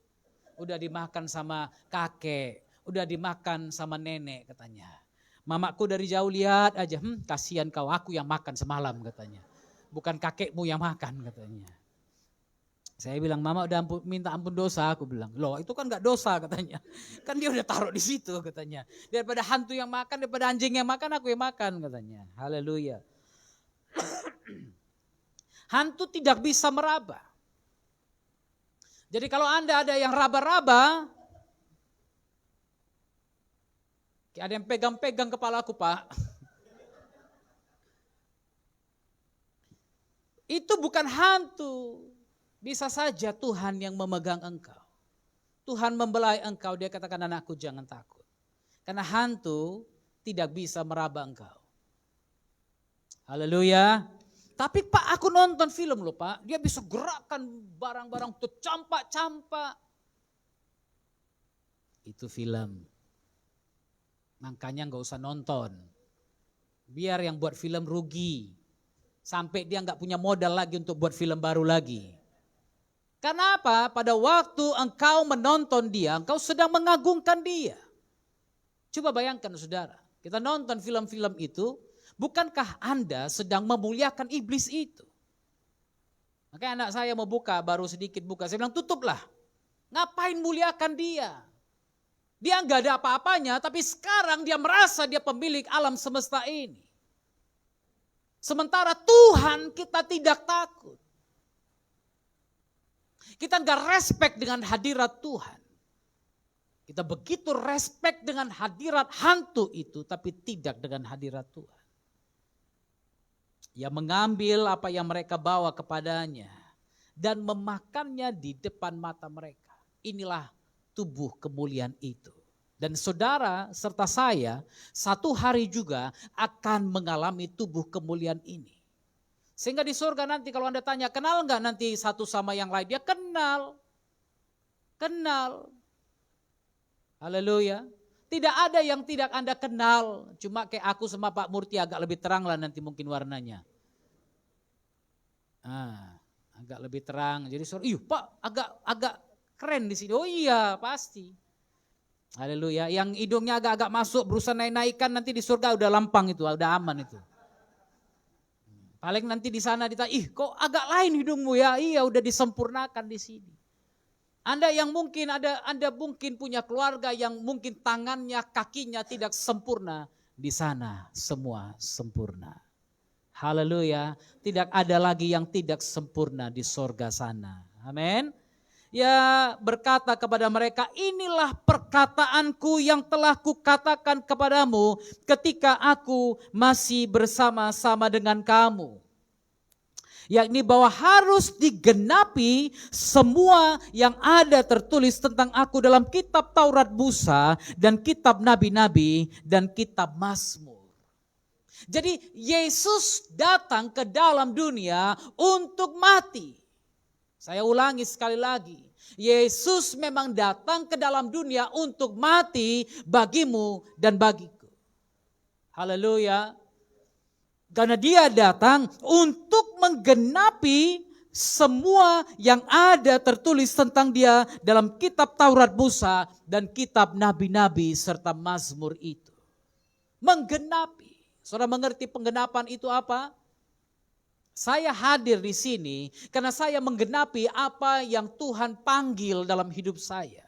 Udah dimakan sama kakek. Udah dimakan sama nenek katanya. Mamaku dari jauh lihat aja, kasihan kau, aku yang makan semalam katanya. Bukan kakekmu yang makan katanya. Saya bilang, mama udah minta ampun dosa, aku bilang. Loh itu kan gak dosa katanya. Kan dia udah taruh di situ katanya. Daripada hantu yang makan, daripada anjing yang makan, aku yang makan katanya. Haleluya. Hantu tidak bisa meraba. Jadi kalau Anda ada yang raba-raba, ada yang pegang-pegang kepala aku Pak. Itu bukan hantu. Bisa saja Tuhan yang memegang engkau. Tuhan membelai engkau, dia katakan anakku jangan takut. Karena hantu tidak bisa meraba engkau. Haleluya. Tapi Pak aku nonton film loh Pak, dia bisa gerakkan barang-barang tuh campak-campak. Itu film. Makanya gak usah nonton. Biar yang buat film rugi. Sampai dia gak punya modal lagi untuk buat film baru lagi. Karena apa? Pada waktu engkau menonton dia, engkau sedang mengagungkan dia. Coba bayangkan saudara, kita nonton film-film itu, bukankah Anda sedang memuliakan iblis itu? Makanya anak saya mau buka, baru sedikit buka, saya bilang tutuplah. Ngapain muliakan dia? Dia enggak ada apa-apanya, tapi sekarang dia merasa dia pemilik alam semesta ini. Sementara Tuhan kita tidak takut. Kita enggak respect dengan hadirat Tuhan. Kita begitu respect dengan hadirat hantu itu, tapi tidak dengan hadirat Tuhan. Ia mengambil apa yang mereka bawa kepadanya dan memakannya di depan mata mereka. Inilah tubuh kemuliaan itu. Dan saudara serta saya satu hari juga akan mengalami tubuh kemuliaan ini. Sehingga di surga nanti kalau Anda tanya, kenal enggak nanti satu sama yang lain? Dia kenal. Kenal. Haleluya. Tidak ada yang tidak Anda kenal. Cuma kayak aku sama Pak Murti agak lebih terang lah nanti mungkin warnanya. Agak lebih terang. Jadi Pak agak keren di sini. Oh iya pasti. Haleluya. Yang hidungnya agak-agak masuk berusaha naik-naikan nanti di surga udah lampang itu, udah aman itu. Paling nanti di sana ditanya, kok agak lain hidungmu ya? Iya udah disempurnakan di sini. Anda yang mungkin Anda mungkin punya keluarga yang mungkin tangannya, kakinya tidak sempurna, di sana semua sempurna. Haleluya. Tidak ada lagi yang tidak sempurna di sorga sana. Amin. Ya berkata kepada mereka, inilah perkataanku yang telah kukatakan kepadamu ketika aku masih bersama-sama dengan kamu. Yakni bahwa harus digenapi semua yang ada tertulis tentang aku dalam kitab Taurat Musa dan kitab Nabi-Nabi dan kitab Mazmur. Jadi Yesus datang ke dalam dunia untuk mati. Saya ulangi sekali lagi, Yesus memang datang ke dalam dunia untuk mati bagimu dan bagiku. Haleluya. Karena dia datang untuk menggenapi semua yang ada tertulis tentang dia dalam kitab Taurat Musa dan kitab Nabi-Nabi serta Mazmur itu. Menggenapi. Saudara mengerti penggenapan itu apa? Saya hadir di sini karena saya menggenapi apa yang Tuhan panggil dalam hidup saya.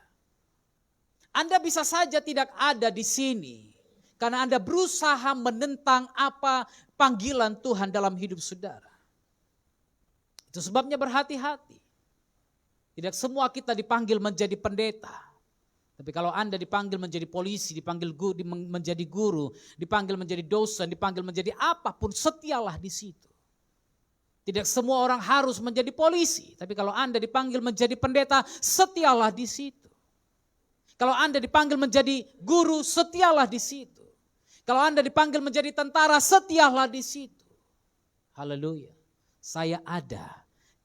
Anda bisa saja tidak ada di sini karena Anda berusaha menentang apa panggilan Tuhan dalam hidup saudara. Itu sebabnya berhati-hati. Tidak semua kita dipanggil menjadi pendeta. Tapi kalau Anda dipanggil menjadi polisi, dipanggil menjadi guru, dipanggil menjadi dosen, dipanggil menjadi apapun, setialah di situ. Tidak semua orang harus menjadi polisi, tapi kalau Anda dipanggil menjadi pendeta, setialah di situ. Kalau Anda dipanggil menjadi guru, setialah di situ. Kalau Anda dipanggil menjadi tentara, setialah di situ. Haleluya. Saya ada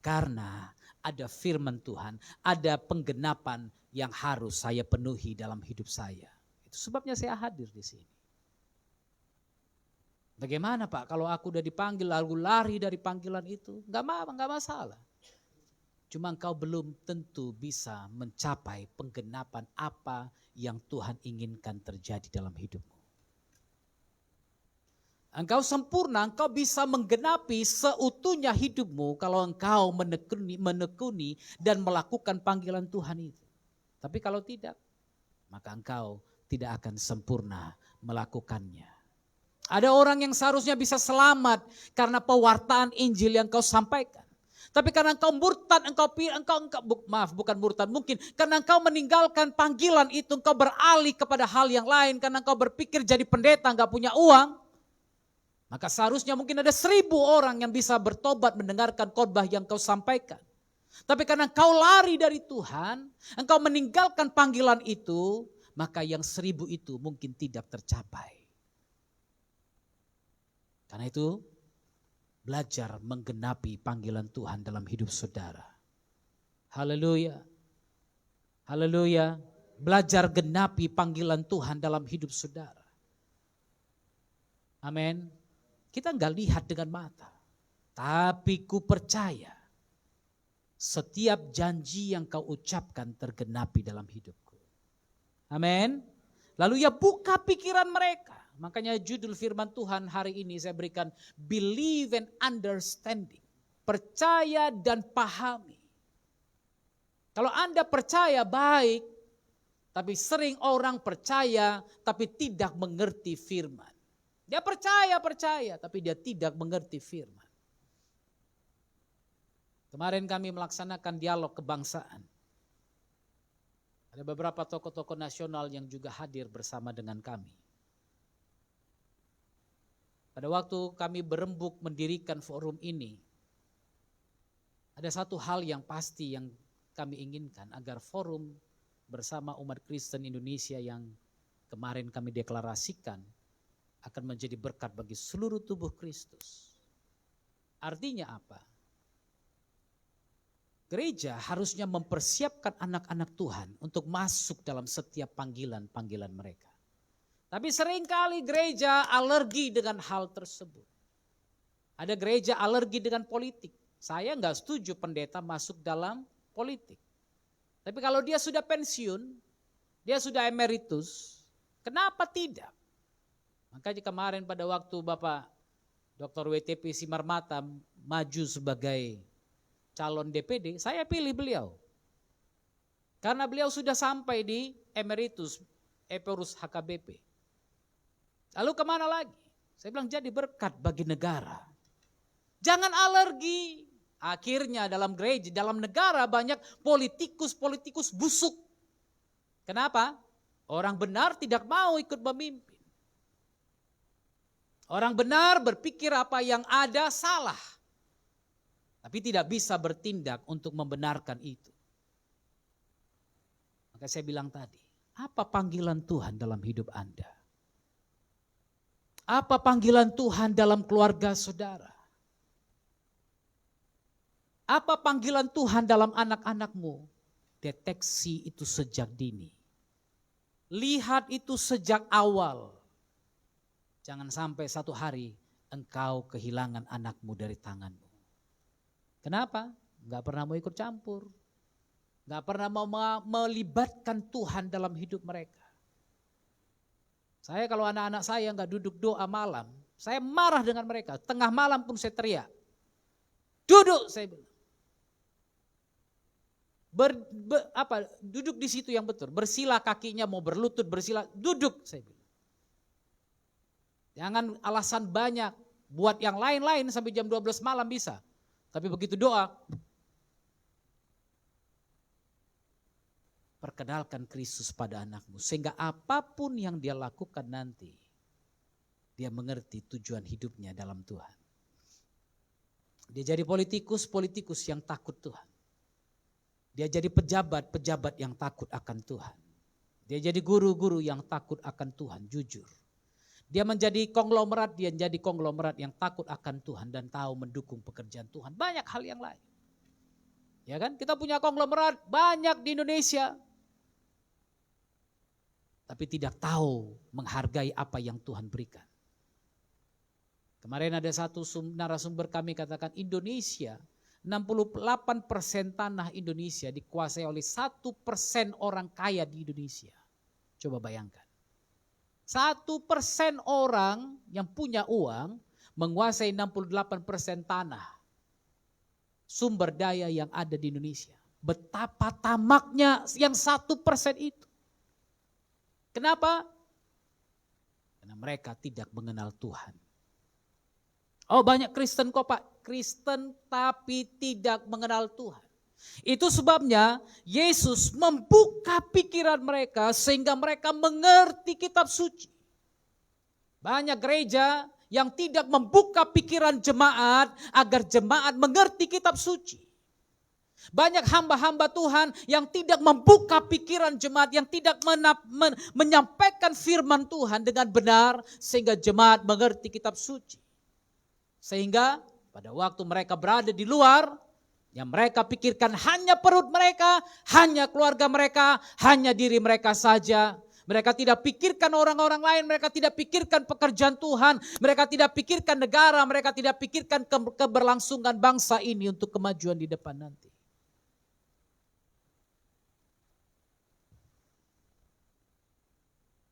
karena ada firman Tuhan, ada penggenapan yang harus saya penuhi dalam hidup saya. Itu sebabnya saya hadir di sini. Bagaimana Pak kalau aku udah dipanggil lalu lari dari panggilan itu? Enggak masalah. Cuma engkau belum tentu bisa mencapai penggenapan apa yang Tuhan inginkan terjadi dalam hidupmu. Engkau sempurna, engkau bisa menggenapi seutuhnya hidupmu kalau engkau menekuni dan melakukan panggilan Tuhan itu. Tapi kalau tidak, maka engkau tidak akan sempurna melakukannya. Ada orang yang seharusnya bisa selamat karena pewartaan Injil yang kau sampaikan. Tapi karena engkau murtad, bukan murtad mungkin. Karena engkau meninggalkan panggilan itu, engkau beralih kepada hal yang lain. Karena engkau berpikir jadi pendeta, enggak punya uang. Maka seharusnya mungkin ada 1.000 orang yang bisa bertobat mendengarkan khotbah yang kau sampaikan. Tapi karena engkau lari dari Tuhan, engkau meninggalkan panggilan itu, maka yang 1.000 itu mungkin tidak tercapai. Karena itu belajar menggenapi panggilan Tuhan dalam hidup saudara. Haleluya. Haleluya. Belajar genapi panggilan Tuhan dalam hidup saudara. Amin. Kita enggak lihat dengan mata. Tapi ku percaya setiap janji yang kau ucapkan tergenapi dalam hidupku. Amin. Lalu ya buka pikiran mereka. Makanya judul firman Tuhan hari ini saya berikan believe and understanding. Percaya dan pahami. Kalau Anda percaya baik, tapi sering orang percaya tapi tidak mengerti firman. Dia percaya, tapi dia tidak mengerti firman. Kemarin kami melaksanakan dialog kebangsaan. Ada beberapa tokoh-tokoh nasional yang juga hadir bersama dengan kami. Pada waktu kami berembuk mendirikan forum ini, ada satu hal yang pasti yang kami inginkan agar forum bersama umat Kristen Indonesia yang kemarin kami deklarasikan akan menjadi berkat bagi seluruh tubuh Kristus. Artinya apa? Gereja harusnya mempersiapkan anak-anak Tuhan untuk masuk dalam setiap panggilan-panggilan mereka. Tapi seringkali gereja alergi dengan hal tersebut. Ada gereja alergi dengan politik. Saya enggak setuju pendeta masuk dalam politik. Tapi kalau dia sudah pensiun, dia sudah emeritus, kenapa tidak? Makanya kemarin pada waktu Bapak Dr. WTP Simarmata maju sebagai calon DPD, saya pilih beliau. Karena beliau sudah sampai di emeritus, Eperus HKBP. Lalu kemana lagi? Saya bilang jadi berkat bagi negara. Jangan alergi. Akhirnya dalam gereja, dalam negara banyak politikus-politikus busuk. Kenapa? Orang benar tidak mau ikut memimpin. Orang benar berpikir apa yang ada salah. Tapi tidak bisa bertindak untuk membenarkan itu. Maka saya bilang tadi, apa panggilan Tuhan dalam hidup Anda? Apa panggilan Tuhan dalam keluarga saudara? Apa panggilan Tuhan dalam anak-anakmu? Deteksi itu sejak dini. Lihat itu sejak awal. Jangan sampai satu hari engkau kehilangan anakmu dari tanganmu. Kenapa? Enggak pernah mau ikut campur. Enggak pernah mau melibatkan Tuhan dalam hidup mereka. Saya kalau anak-anak saya enggak duduk doa malam, saya marah dengan mereka. Tengah malam pun saya teriak. Duduk, saya bilang. Duduk di situ yang betul. Bersila kakinya, mau berlutut, bersila, duduk, saya bilang. Jangan alasan banyak, buat yang lain-lain sampai jam 12 malam bisa. Tapi begitu doa, perkenalkan Kristus pada anakmu. Sehingga apapun yang dia lakukan nanti, dia mengerti tujuan hidupnya dalam Tuhan. Dia jadi politikus yang takut Tuhan. Dia jadi pejabat yang takut akan Tuhan. Dia jadi guru-guru yang takut akan Tuhan, jujur. Dia menjadi konglomerat yang takut akan Tuhan dan tahu mendukung pekerjaan Tuhan. Banyak hal yang lain. Ya kan? Kita punya konglomerat banyak di Indonesia. Tapi tidak tahu menghargai apa yang Tuhan berikan. Kemarin ada satu narasumber kami katakan Indonesia, 68% tanah Indonesia dikuasai oleh 1% orang kaya di Indonesia. Coba bayangkan. 1% orang yang punya uang menguasai 68% tanah. Sumber daya yang ada di Indonesia. Betapa tamaknya yang 1% itu. Kenapa? Karena mereka tidak mengenal Tuhan. Oh banyak Kristen kok Pak, Kristen tapi tidak mengenal Tuhan. Itu sebabnya Yesus membuka pikiran mereka sehingga mereka mengerti kitab suci. Banyak gereja yang tidak membuka pikiran jemaat agar jemaat mengerti kitab suci. Banyak hamba-hamba Tuhan yang tidak membuka pikiran jemaat, yang tidak menyampaikan firman Tuhan dengan benar sehingga jemaat mengerti kitab suci. Sehingga pada waktu mereka berada di luar, yang mereka pikirkan hanya perut mereka, hanya keluarga mereka, hanya diri mereka saja. Mereka tidak pikirkan orang-orang lain, mereka tidak pikirkan pekerjaan Tuhan, mereka tidak pikirkan negara, mereka tidak pikirkan keberlangsungan bangsa ini untuk kemajuan di depan nanti.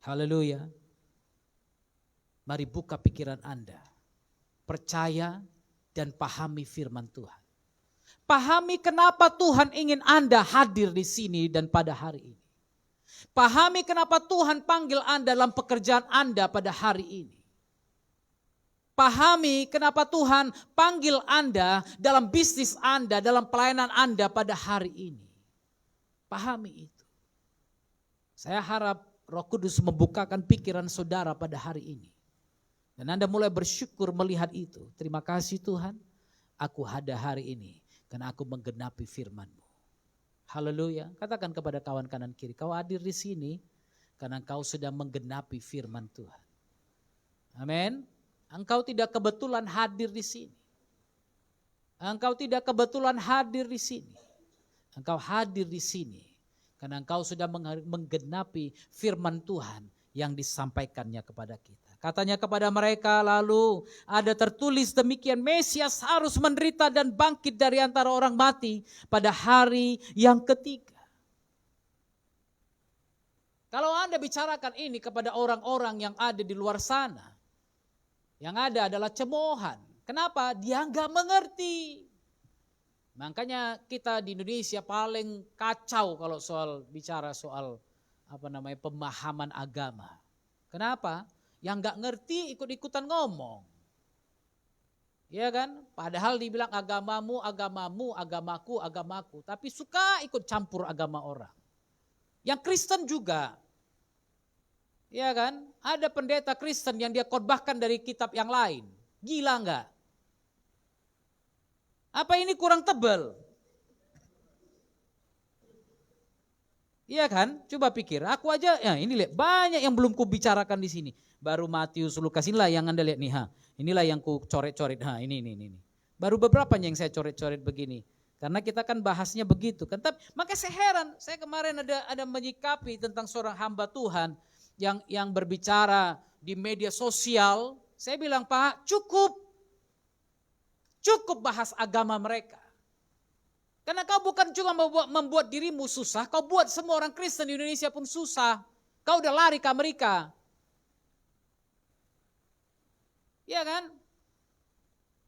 Haleluya. Mari buka pikiran Anda. Percaya dan pahami firman Tuhan. Pahami kenapa Tuhan ingin Anda hadir di sini dan pada hari ini. Pahami kenapa Tuhan panggil Anda dalam pekerjaan Anda pada hari ini. Pahami kenapa Tuhan panggil Anda dalam bisnis Anda, dalam pelayanan Anda pada hari ini. Pahami itu. Saya harap Roh Kudus membukakan pikiran saudara pada hari ini. Dan Anda mulai bersyukur melihat itu. Terima kasih Tuhan, aku ada hari ini karena aku menggenapi firman-Mu. Haleluya. Katakan kepada kawan kanan kiri, kau hadir di sini karena kau sudah menggenapi firman Tuhan. Amin. Engkau tidak kebetulan hadir di sini. Engkau tidak kebetulan hadir di sini. Engkau hadir di sini karena engkau sudah menggenapi firman Tuhan yang disampaikannya kepada kita. Katanya kepada mereka lalu ada tertulis demikian, Mesias harus menderita dan bangkit dari antara orang mati pada hari yang ketiga. Kalau Anda bicarakan ini kepada orang-orang yang ada di luar sana, yang ada adalah cemoohan. Kenapa? Dia enggak mengerti. Makanya kita di Indonesia paling kacau kalau bicara soal pemahaman agama. Kenapa? Yang enggak ngerti ikut-ikutan ngomong. Ya kan? Padahal dibilang agamamu, agamamu, agamaku, agamaku. Tapi suka ikut campur agama orang. Yang Kristen juga. Ya kan? Ada pendeta Kristen yang dia khotbahkan dari kitab yang lain. Gila enggak? Apa ini kurang tebal? Iya kan? Coba pikir. Aku aja, ya ini lihat banyak yang belum kubicarakan di sini. Baru Matius, Lukas, inilah yang Anda lihat nih. Inilah yang ku coret-coret. Ini. Baru beberapa yang saya coret-coret begini. Karena kita kan bahasnya begitu kan. Tapi makanya saya heran. Saya kemarin ada menyikapi tentang seorang hamba Tuhan yang berbicara di media sosial. Saya bilang, Pak, cukup bahas agama mereka. Karena kau bukan cuma membuat dirimu susah, kau buat semua orang Kristen di Indonesia pun susah. Kau udah lari ke Amerika. Iya kan?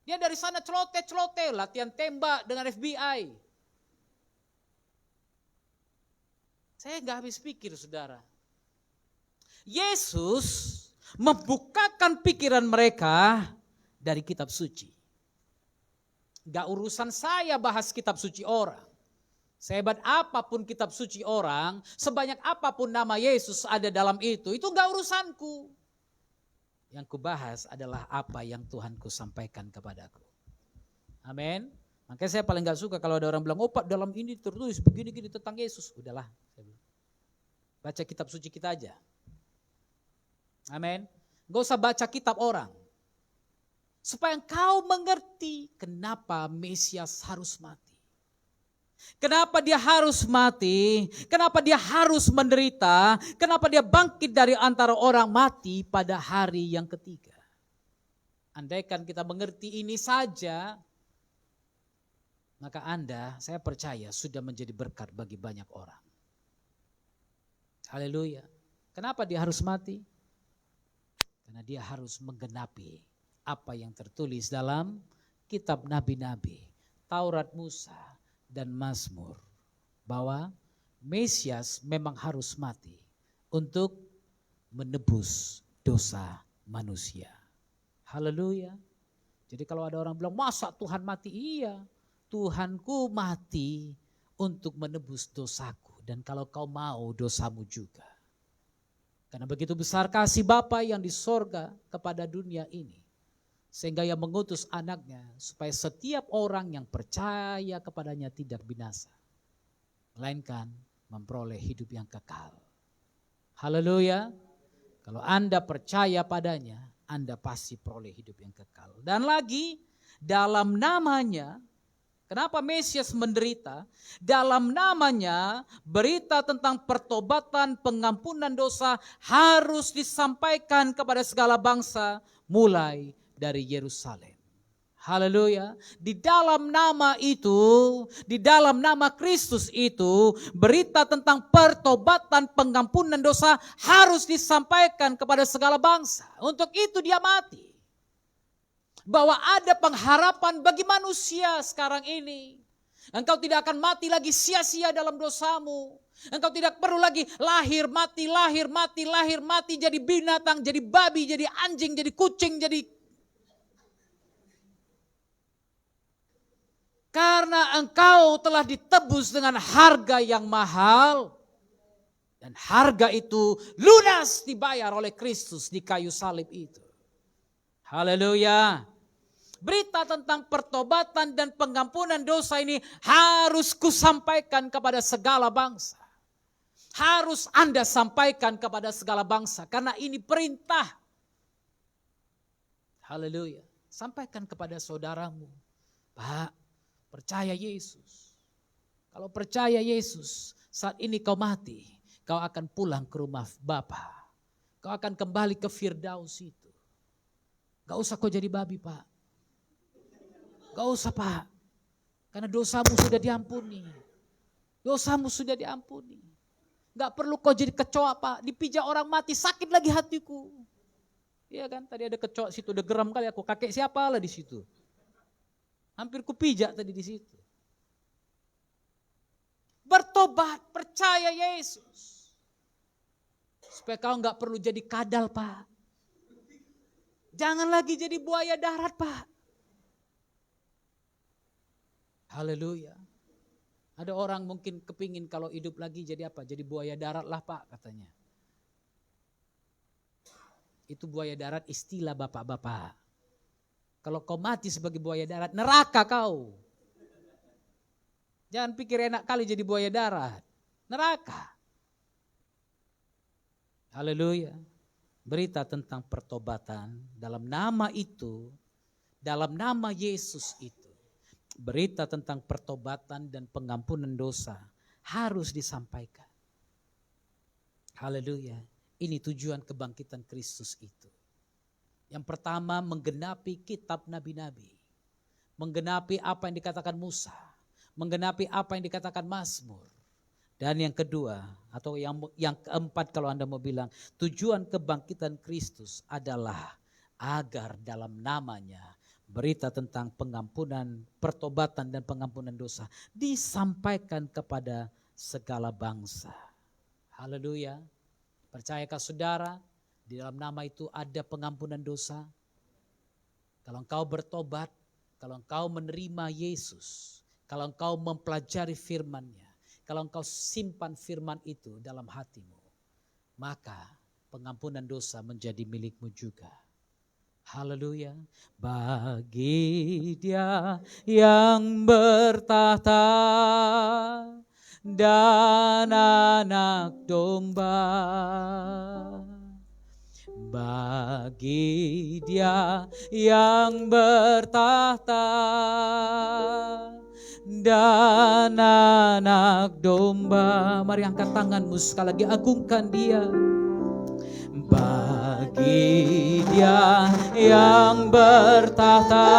Dia dari sana celote, latihan tembak dengan FBI. Saya nggak habis pikir, saudara. Yesus membukakan pikiran mereka dari kitab suci. Gak urusan saya bahas kitab suci orang. Sehebat apapun kitab suci orang, sebanyak apapun nama Yesus ada dalam itu gak urusanku. Yang kubahas adalah apa yang Tuhanku sampaikan kepadaku. Amin. Makanya saya paling gak suka kalau ada orang bilang, Pak dalam ini tertulis begini-gini tentang Yesus. Udahlah, baca kitab suci kita aja. Amin. Gak usah baca kitab orang. Supaya engkau mengerti kenapa Mesias harus mati. Kenapa dia harus mati, kenapa dia harus menderita, kenapa dia bangkit dari antara orang mati pada hari yang ketiga. Andaikan kita mengerti ini saja, maka Anda, saya percaya sudah menjadi berkat bagi banyak orang. Haleluya. Kenapa dia harus mati? Karena dia harus menggenapi apa yang tertulis dalam kitab nabi-nabi, Taurat Musa dan Mazmur, bahwa Mesias memang harus mati untuk menebus dosa manusia. Haleluya. Jadi kalau ada orang bilang, masa Tuhan mati? Iya, Tuhanku mati untuk menebus dosaku, dan kalau kau mau dosamu juga. Karena begitu besar kasih Bapa yang di sorga kepada dunia ini, sehingga ia mengutus anaknya supaya setiap orang yang percaya kepadanya tidak binasa, melainkan memperoleh hidup yang kekal. Haleluya. Kalau Anda percaya padanya, Anda pasti peroleh hidup yang kekal. Dan lagi, dalam namanya, kenapa Mesias menderita? Dalam namanya, berita tentang pertobatan, pengampunan dosa harus disampaikan kepada segala bangsa, mulai dari Yerusalem. Haleluya. Di dalam nama itu, di dalam nama Kristus itu, berita tentang pertobatan, pengampunan dosa harus disampaikan kepada segala bangsa. Untuk itu dia mati. Bahwa ada pengharapan bagi manusia sekarang ini. Engkau tidak akan mati lagi sia-sia dalam dosamu. Engkau tidak perlu lagi lahir mati, jadi binatang, jadi babi, jadi anjing, jadi kucing, jadi... Karena engkau telah ditebus dengan harga yang mahal. Dan harga itu lunas dibayar oleh Kristus di kayu salib itu. Haleluya. Berita tentang pertobatan dan pengampunan dosa ini harus kusampaikan kepada segala bangsa. Harus Anda sampaikan kepada segala bangsa. Karena ini perintah. Haleluya. Sampaikan kepada saudaramu. Pak, percaya Yesus. Kalau percaya Yesus, saat ini kau mati, kau akan pulang ke rumah Bapa. Kau akan kembali ke Firdaus itu. Gak usah kau jadi babi, Pak. Gak usah, Pak. Karena dosamu sudah diampuni. Dosamu sudah diampuni. Gak perlu kau jadi kecoa, Pak. Dipijak orang mati, sakit lagi hatiku. Iya kan, tadi ada kecoa situ, udah geram kali aku. Kakek siapa lah di situ. Hampir kupijak tadi di situ. Bertobat, percaya Yesus. Supaya kau gak perlu jadi kadal, Pak. Jangan lagi jadi buaya darat, Pak. Haleluya. Ada orang mungkin kepingin kalau hidup lagi jadi apa? Jadi buaya darat lah Pak katanya. Itu buaya darat istilah bapak-bapak. Kalau kau mati sebagai buaya darat, neraka kau. Jangan pikir enak kali jadi buaya darat. Neraka. Haleluya. Berita tentang pertobatan dalam nama itu, dalam nama Yesus itu. Berita tentang pertobatan dan pengampunan dosa harus disampaikan. Haleluya. Ini tujuan kebangkitan Kristus itu. Yang pertama, menggenapi kitab nabi-nabi. Menggenapi apa yang dikatakan Musa. Menggenapi apa yang dikatakan Mazmur. Dan yang kedua, atau yang keempat kalau Anda mau bilang, tujuan kebangkitan Kristus adalah agar dalam namanya berita tentang pengampunan, pertobatan dan pengampunan dosa disampaikan kepada segala bangsa. Haleluya. Percayakah saudara, di dalam nama itu ada pengampunan dosa? Kalau engkau bertobat, kalau engkau menerima Yesus, kalau engkau mempelajari firman-Nya, kalau engkau simpan firman itu dalam hatimu, maka pengampunan dosa menjadi milikmu juga. Haleluya. Bagi Dia yang bertahta dan anak domba, bagi Dia yang bertahta dan anak domba. Mari angkat tanganmu sekali lagi, agungkan Dia. Bagi Dia yang bertahta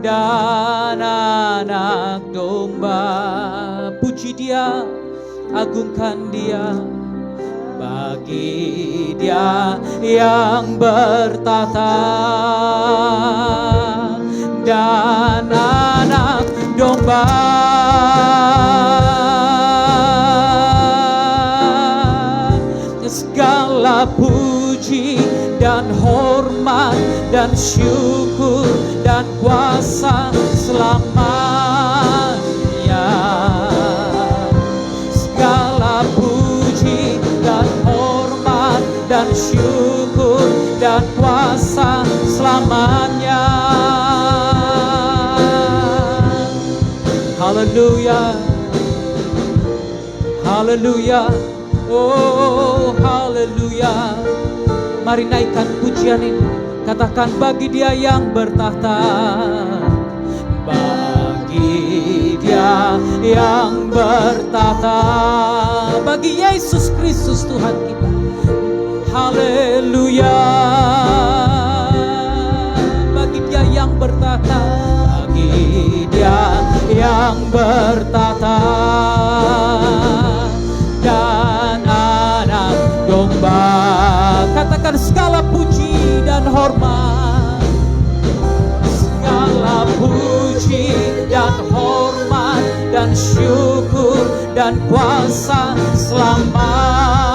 dan anak domba, puji Dia, agungkan Dia. Bagi Dia yang bertahta dan anak domba, segala puji dan hormat dan syukur dan kuasa selamanya. Segala puji dan hormat dan syukur dan kuasa selamanya. Haleluya. Haleluya. Oh haleluya. Mari naikkan pujian ini. Katakan, bagi Dia yang bertahta, bagi Dia yang bertahta, bagi Yesus Kristus Tuhan kita. Haleluya. Bagi Dia yang bertahta, bagi Dia yang bertahta dan anak domba. Katakan, segala puji dan hormat, segala puji dan hormat dan syukur dan kuasa selamanya.